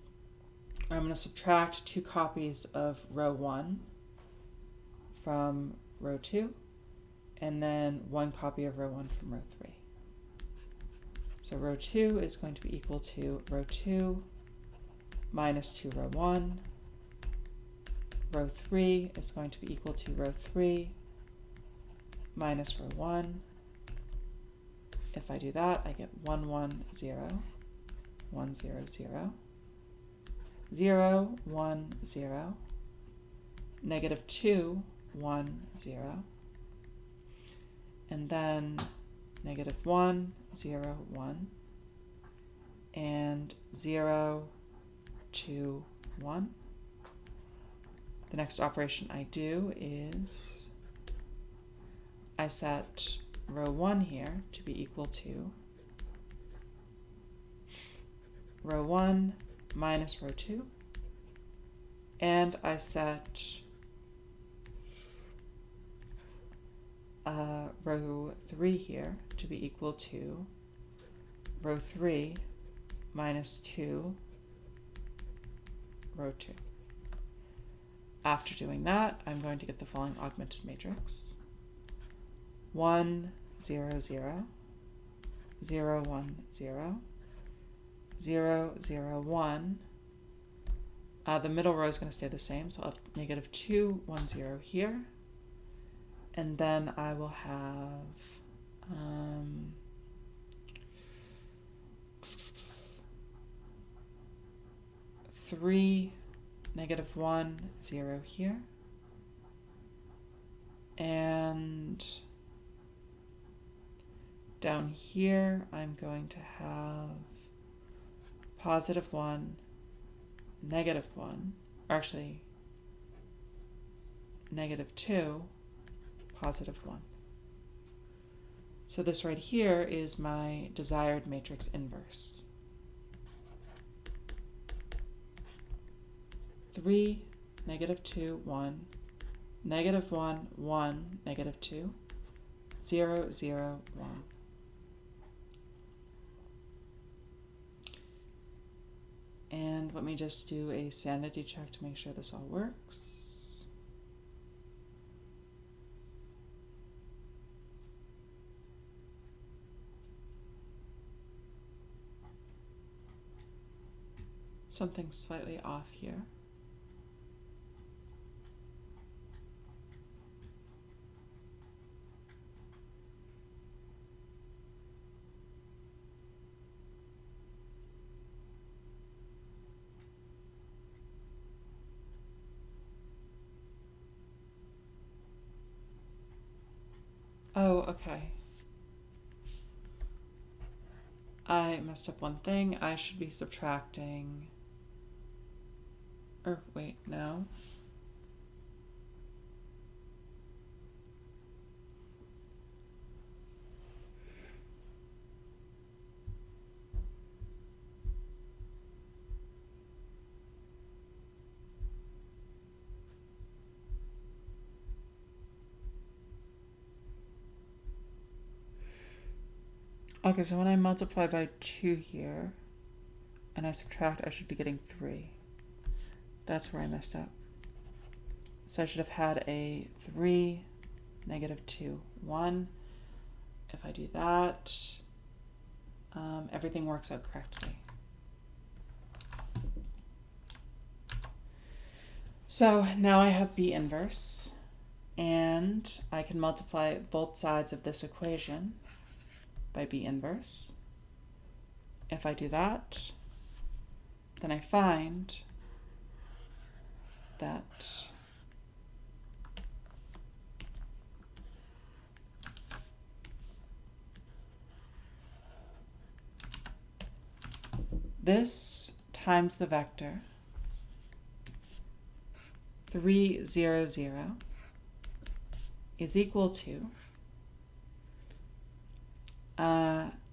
going to subtract 2 copies of row 1 from row 2, and then 1 copy of row 1 from row 3. So row 2 is going to be equal to row 2 minus 2 row 1. Row 3 is going to be equal to row 3 minus row 1. If I do that, I get 1, 1, 0, 1, 0, 0. 0, 1, 0, negative 2, 1, 0, and then negative 1, 0, 1, and 0, 2, 1. The next operation I do is I set row 1 here to be equal to row 1 minus row 2, and I set row 3 here to be equal to row 3 minus 2, row 2. After doing that, I'm going to get the following augmented matrix. 1, 0, 0, 0, 1, 0, 0, 0, 1. The middle row is going to stay the same, so I'll have negative 2, 1, 0 here. And then I will have 3, negative 1, 0 here. And down here, I'm going to have positive 1, negative 1, or actually negative 2, positive 1. So this right here is my desired matrix inverse. 3, negative 2, 1, negative 1, 1, negative 2, 0, 0, 1. And let me just do a sanity check to make sure this all works. Something's slightly off here. Oh, okay. I messed up one thing. I should be subtracting, or wait, no. Okay, so when I multiply by 2 here, and I subtract, I should be getting 3. That's where I messed up. So I should have had a 3, negative 2, 1. If I do that, everything works out correctly. So now I have B inverse, and I can multiply both sides of this equation by B inverse. If I do that, then I find that this times the vector 3, 0, 0 is equal to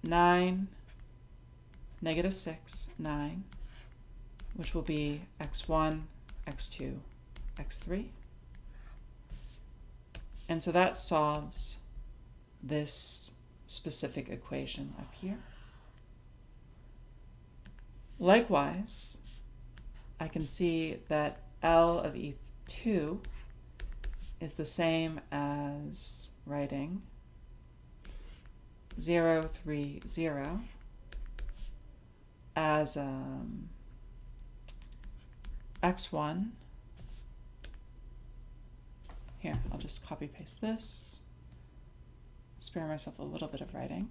9, negative 6, 9, which will be x1, x2, x3. And so that solves this specific equation up here. Likewise, I can see that L of E2 is the same as writing 0, 3, 0 as x1. Here, I'll just copy paste this, spare myself a little bit of writing.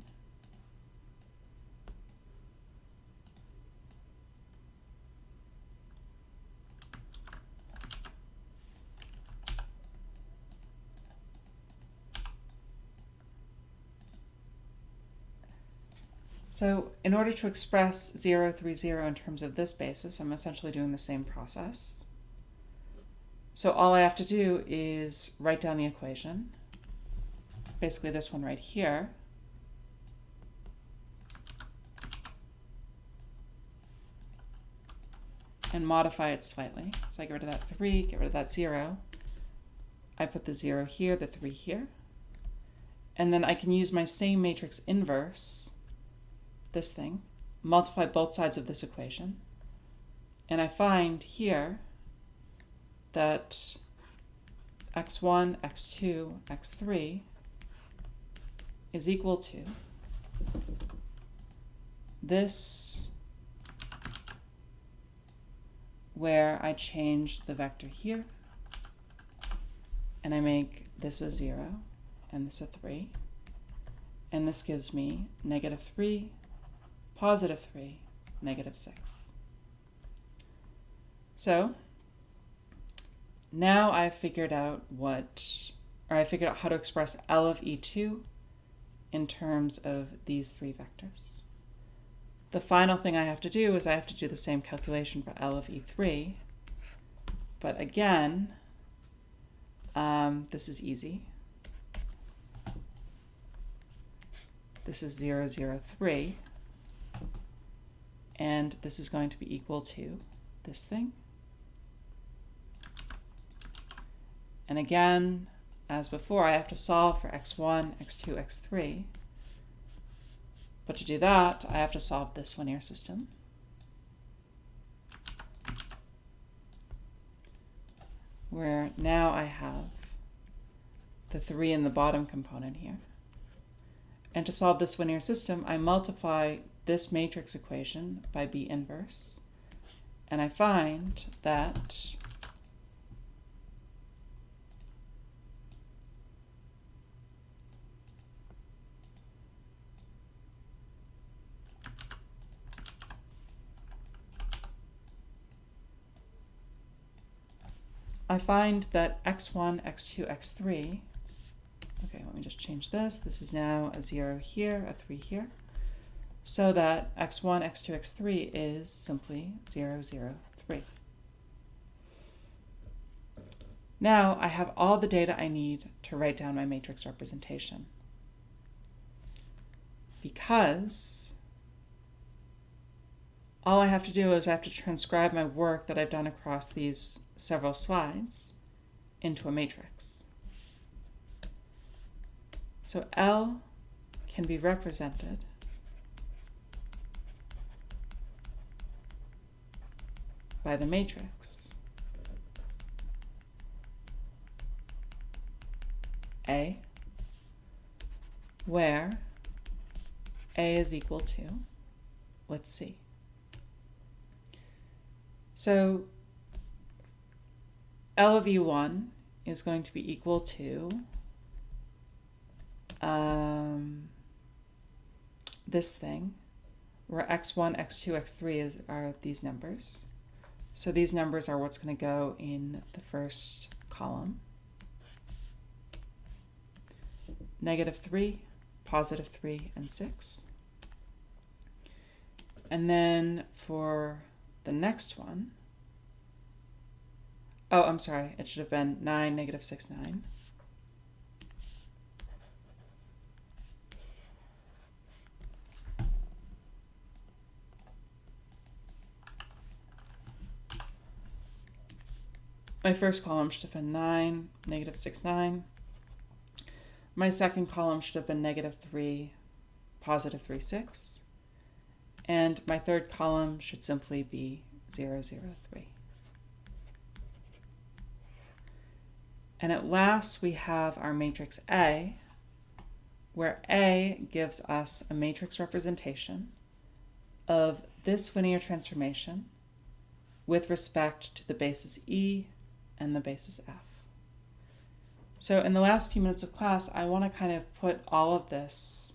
So in order to express 0, 3, 0 in terms of this basis, I'm essentially doing the same process. So all I have to do is write down the equation, basically this one right here, and modify it slightly. So I get rid of that 3, get rid of that 0. I put the 0 here, the 3 here. And then I can use my same matrix inverse, this thing, multiply both sides of this equation. And I find here that x1, x2, x3 is equal to this, where I change the vector here, and I make this a 0 and this a 3, and this gives me -3, +3, -6. So now I've figured out how to express L of E2 in terms of these three vectors. The final thing I have to do is I have to do the same calculation for L of E3, but again, this is easy. This is 0, 0, 3, and this is going to be equal to this thing. And again, as before, I have to solve for x1, x2, x3. But to do that, I have to solve this linear system. Where now I have the 3 in the bottom component here. And to solve this linear system, I multiply this matrix equation by B inverse. And I find that x1, x2, x3, okay, let me just change this. This is now a 0 here, a 3 here, so that x1, x2, x3 is simply 0, 0, 3. Now I have all the data I need to write down my matrix representation. Because all I have to do is I have to transcribe my work that I've done across these several slides into a matrix. So L can be represented by the matrix A, where A is equal to, let's see. So L of E1 is going to be equal to this thing, where x1, x2, x3 are these numbers. So these numbers are what's going to go in the first column. -3, +3, and 6. And then for the next one, oh, I'm sorry, it should have been 9, -6, 9. My first column should have been 9, -6, 9. My second column should have been -3, +3, 6. And my third column should simply be 0, 0, 3. And at last we have our matrix A, where A gives us a matrix representation of this linear transformation with respect to the basis E and the basis F. So in the last few minutes of class, I want to kind of put all of this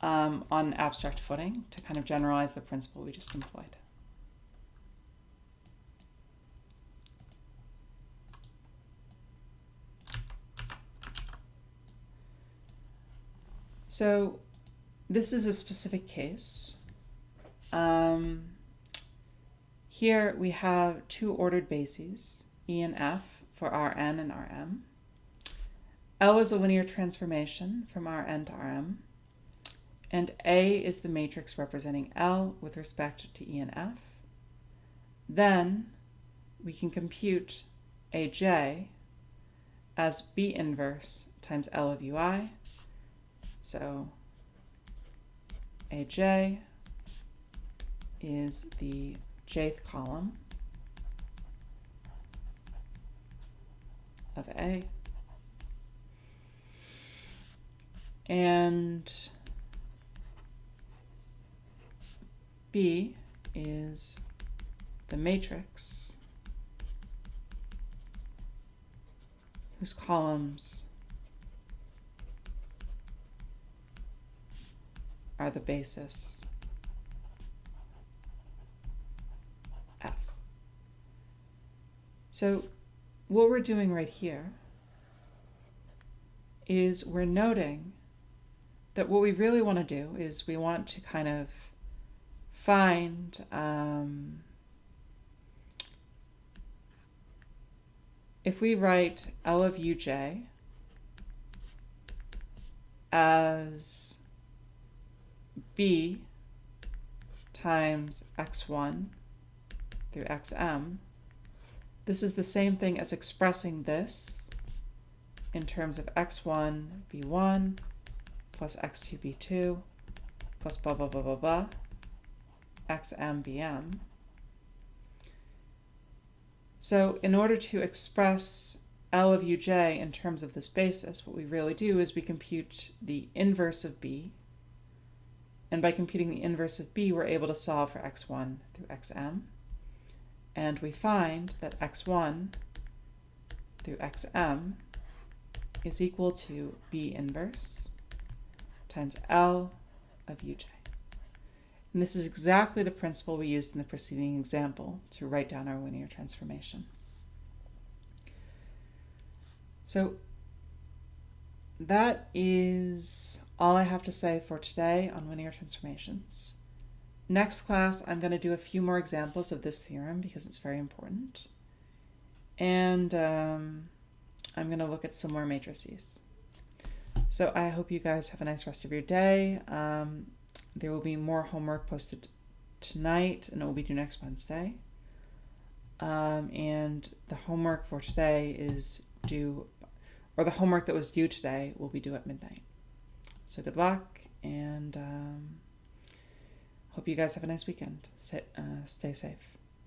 on an abstract footing to kind of generalize the principle we just employed. So this is a specific case. Here we have two ordered bases, E and F, for Rn and Rm. L is a linear transformation from Rn to Rm, and A is the matrix representing L with respect to E and F. Then we can compute Aj as B inverse times L of Ui. So Aj is the jth column of A, and B is the matrix whose columns are the basis F. So what we're doing right here is we're noting that what we really want to do is we want to kind of find if we write L of Uj as B times x1 through xm, this is the same thing as expressing this in terms of x1 b1 plus x2 b2 plus blah blah blah blah blah xm bm. So in order to express L of Uj in terms of this basis, what we really do is we compute the inverse of B. And by computing the inverse of B, we're able to solve for x1 through xm. And we find that x1 through xm is equal to B inverse times L of Uj. And this is exactly the principle we used in the preceding example to write down our linear transformation. So that is all I have to say for today on linear transformations. Next class, I'm going to do a few more examples of this theorem because it's very important. And I'm going to look at similar matrices. So I hope you guys have a nice rest of your day. There will be more homework posted tonight, and it will be due next Wednesday. And the homework for today is due, or the homework that was due today will be due at midnight. So good luck, and hope you guys have a nice weekend. Stay safe.